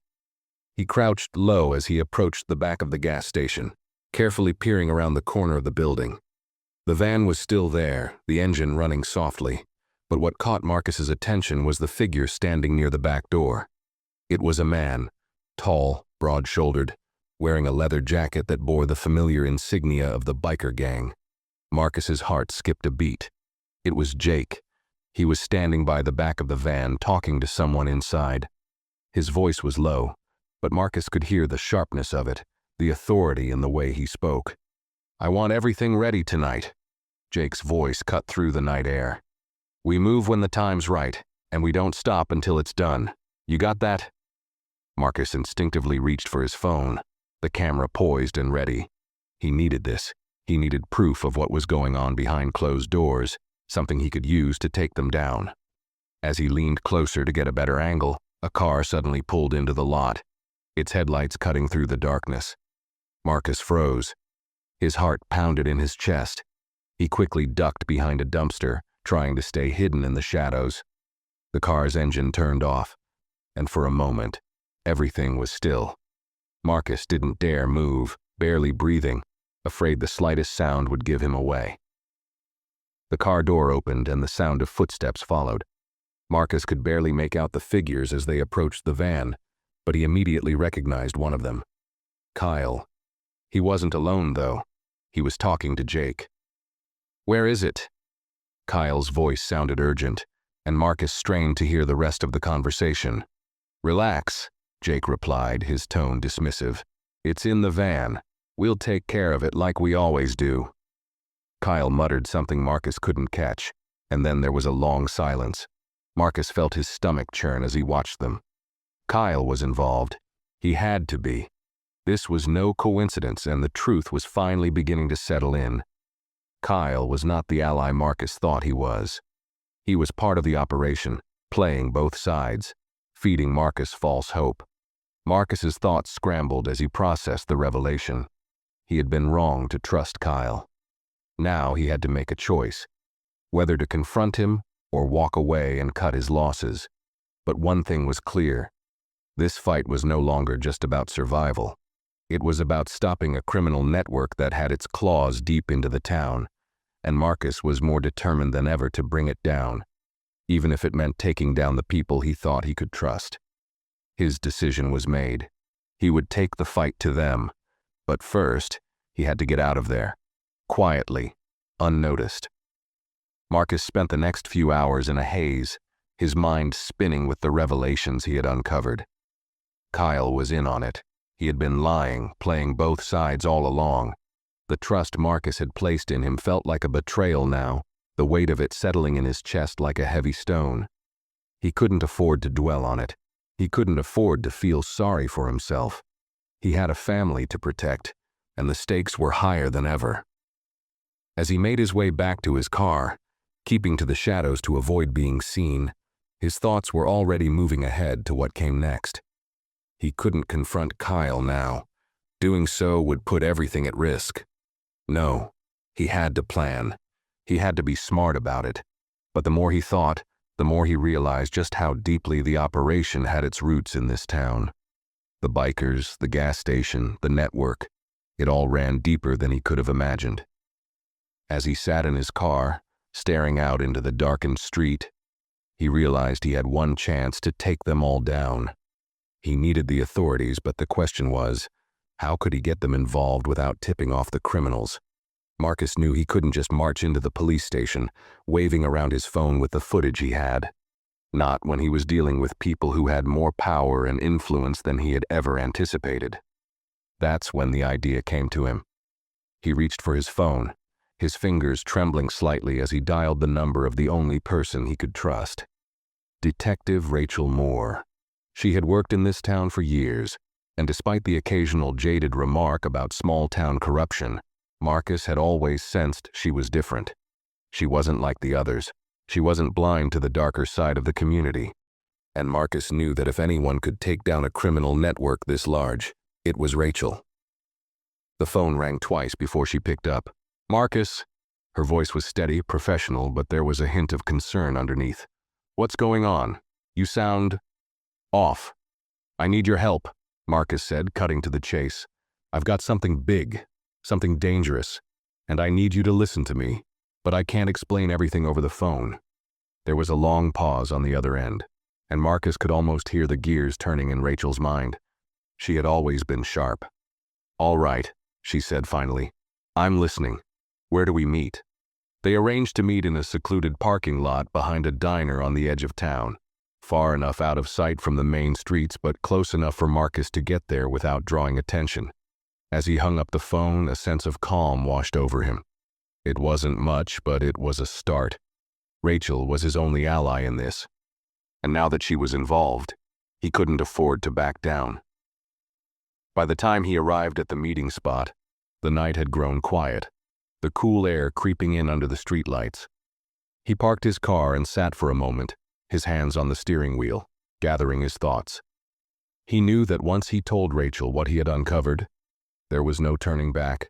He crouched low as he approached the back of the gas station, carefully peering around the corner of the building. The van was still there, the engine running softly, but what caught Marcus's attention was the figure standing near the back door. It was a man, tall, broad-shouldered, wearing a leather jacket that bore the familiar insignia of the biker gang. Marcus's heart skipped a beat. It was Jake. He was standing by the back of the van, talking to someone inside. His voice was low, but Marcus could hear the sharpness of it, the authority in the way he spoke. "I want everything ready tonight." Jake's voice cut through the night air. "We move when the time's right, and we don't stop until it's done. You got that?" Marcus instinctively reached for his phone, the camera poised and ready. He needed this. He needed proof of what was going on behind closed doors, something he could use to take them down. As he leaned closer to get a better angle, a car suddenly pulled into the lot, its headlights cutting through the darkness. Marcus froze. His heart pounded in his chest. He quickly ducked behind a dumpster, trying to stay hidden in the shadows. The car's engine turned off, and for a moment, everything was still. Marcus didn't dare move, barely breathing, afraid the slightest sound would give him away. The car door opened and the sound of footsteps followed. Marcus could barely make out the figures as they approached the van, but he immediately recognized one of them. Kyle. He wasn't alone, though. He was talking to Jake. "Where is it?" Kyle's voice sounded urgent, and Marcus strained to hear the rest of the conversation. "Relax," Jake replied, his tone dismissive. "It's in the van. We'll take care of it like we always do." Kyle muttered something Marcus couldn't catch, and then there was a long silence. Marcus felt his stomach churn as he watched them. Kyle was involved. He had to be. This was no coincidence, and the truth was finally beginning to settle in. Kyle was not the ally Marcus thought he was. He was part of the operation, playing both sides, feeding Marcus false hope. Marcus's thoughts scrambled as he processed the revelation. He had been wrong to trust Kyle. Now he had to make a choice, whether to confront him or walk away and cut his losses. But one thing was clear. This fight was no longer just about survival. It was about stopping a criminal network that had its claws deep into the town, and Marcus was more determined than ever to bring it down, even if it meant taking down the people he thought he could trust. His decision was made. He would take the fight to them, but first, he had to get out of there, quietly, unnoticed. Marcus spent the next few hours in a haze, his mind spinning with the revelations he had uncovered. Kyle was in on it. He had been lying, playing both sides all along. The trust Marcus had placed in him felt like a betrayal now, the weight of it settling in his chest like a heavy stone. He couldn't afford to dwell on it. He couldn't afford to feel sorry for himself. He had a family to protect, and the stakes were higher than ever. As he made his way back to his car, keeping to the shadows to avoid being seen, his thoughts were already moving ahead to what came next. He couldn't confront Kyle now. Doing so would put everything at risk. No, he had to plan. He had to be smart about it. But the more he thought, the more he realized just how deeply the operation had its roots in this town. The bikers, the gas station, the network, it all ran deeper than he could have imagined. As he sat in his car, staring out into the darkened street, he realized he had one chance to take them all down. He needed the authorities, but the question was, how could he get them involved without tipping off the criminals? Marcus knew he couldn't just march into the police station, waving around his phone with the footage he had. Not when he was dealing with people who had more power and influence than he had ever anticipated. That's when the idea came to him. He reached for his phone, his fingers trembling slightly as he dialed the number of the only person he could trust. Detective Rachel Moore. She had worked in this town for years, and despite the occasional jaded remark about small-town corruption, Marcus had always sensed she was different. She wasn't like the others. She wasn't blind to the darker side of the community. And Marcus knew that if anyone could take down a criminal network this large, it was Rachel. The phone rang twice before she picked up. "Marcus." Her voice was steady, professional, but there was a hint of concern underneath. "What's going on? You sound off." "I need your help," Marcus said, cutting to the chase. "I've got something big, something dangerous, and I need you to listen to me, but I can't explain everything over the phone." There was a long pause on the other end, and Marcus could almost hear the gears turning in Rachel's mind. She had always been sharp. "All right," she said finally. "I'm listening. Where do we meet?" They arranged to meet in a secluded parking lot behind a diner on the edge of town, far enough out of sight from the main streets but close enough for Marcus to get there without drawing attention. As he hung up the phone, a sense of calm washed over him. It wasn't much, but it was a start. Rachel was his only ally in this, and now that she was involved, he couldn't afford to back down. By the time he arrived at the meeting spot, the night had grown quiet, the cool air creeping in under the streetlights. He parked his car and sat for a moment, his hands on the steering wheel, gathering his thoughts. He knew that once he told Rachel what he had uncovered, there was no turning back.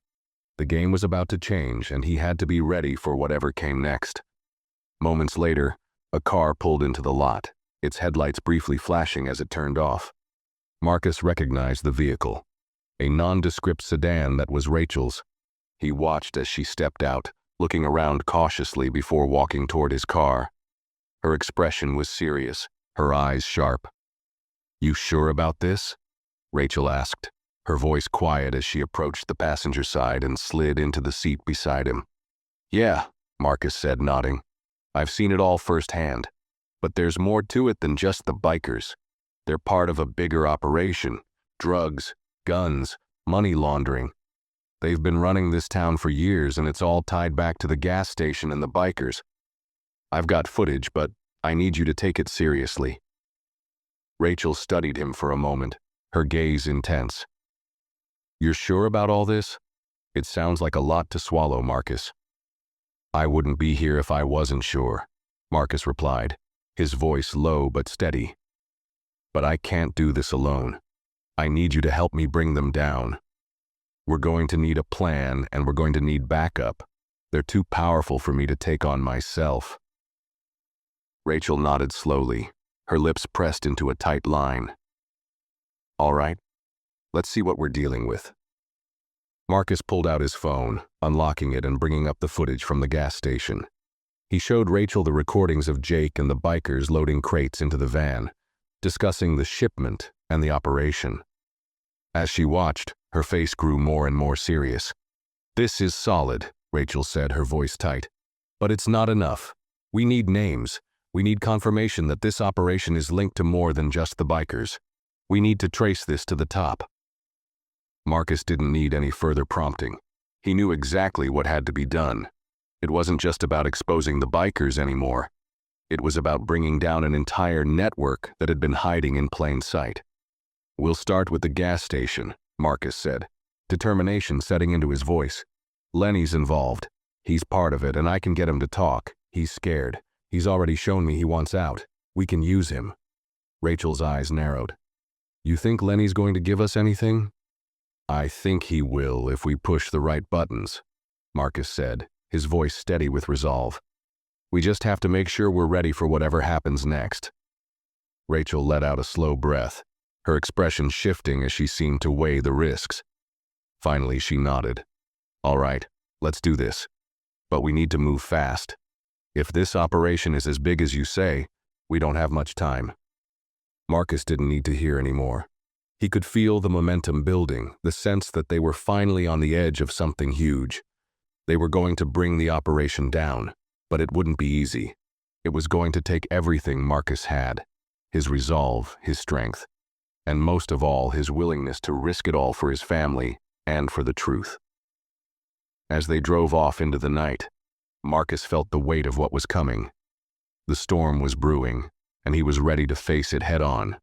The game was about to change, and he had to be ready for whatever came next. Moments later, a car pulled into the lot, its headlights briefly flashing as it turned off. Marcus recognized the vehicle, a nondescript sedan that was Rachel's. He watched as she stepped out, looking around cautiously before walking toward his car. Her expression was serious, her eyes sharp. "You sure about this?" Rachel asked, her voice quiet as she approached the passenger side and slid into the seat beside him. "Yeah," Marcus said, nodding. "I've seen it all firsthand. But there's more to it than just the bikers. They're part of a bigger operation. Drugs, guns, money laundering. They've been running this town for years, and it's all tied back to the gas station and the bikers. I've got footage, but I need you to take it seriously." Rachel studied him for a moment, her gaze intense. You're sure about all this? It sounds like a lot to swallow, Marcus. I wouldn't be here if I wasn't sure, Marcus replied, his voice low but steady. But I can't do this alone. I need you to help me bring them down. We're going to need a plan, and we're going to need backup. They're too powerful for me to take on myself. Rachel nodded slowly, her lips pressed into a tight line. All right, let's see what we're dealing with. Marcus pulled out his phone, unlocking it and bringing up the footage from the gas station. He showed Rachel the recordings of Jake and the bikers loading crates into the van, discussing the shipment and the operation. As she watched, her face grew more and more serious. This is solid, Rachel said, her voice tight. But it's not enough. We need names. We need confirmation that this operation is linked to more than just the bikers. We need to trace this to the top. Marcus didn't need any further prompting. He knew exactly what had to be done. It wasn't just about exposing the bikers anymore. It was about bringing down an entire network that had been hiding in plain sight. We'll start with the gas station, Marcus said, determination setting into his voice. Lenny's involved. He's part of it, and I can get him to talk. He's scared. He's already shown me he wants out. We can use him. Rachel's eyes narrowed. You think Lenny's going to give us anything? I think he will if we push the right buttons, Marcus said, his voice steady with resolve. We just have to make sure we're ready for whatever happens next. Rachel let out a slow breath, her expression shifting as she seemed to weigh the risks. Finally, she nodded. All right, let's do this. But we need to move fast. If this operation is as big as you say, we don't have much time. Marcus didn't need to hear any more. He could feel the momentum building, the sense that they were finally on the edge of something huge. They were going to bring the operation down, but it wouldn't be easy. It was going to take everything Marcus had, his resolve, his strength, and most of all, his willingness to risk it all for his family and for the truth. As they drove off into the night, Marcus felt the weight of what was coming. The storm was brewing, and he was ready to face it head-on.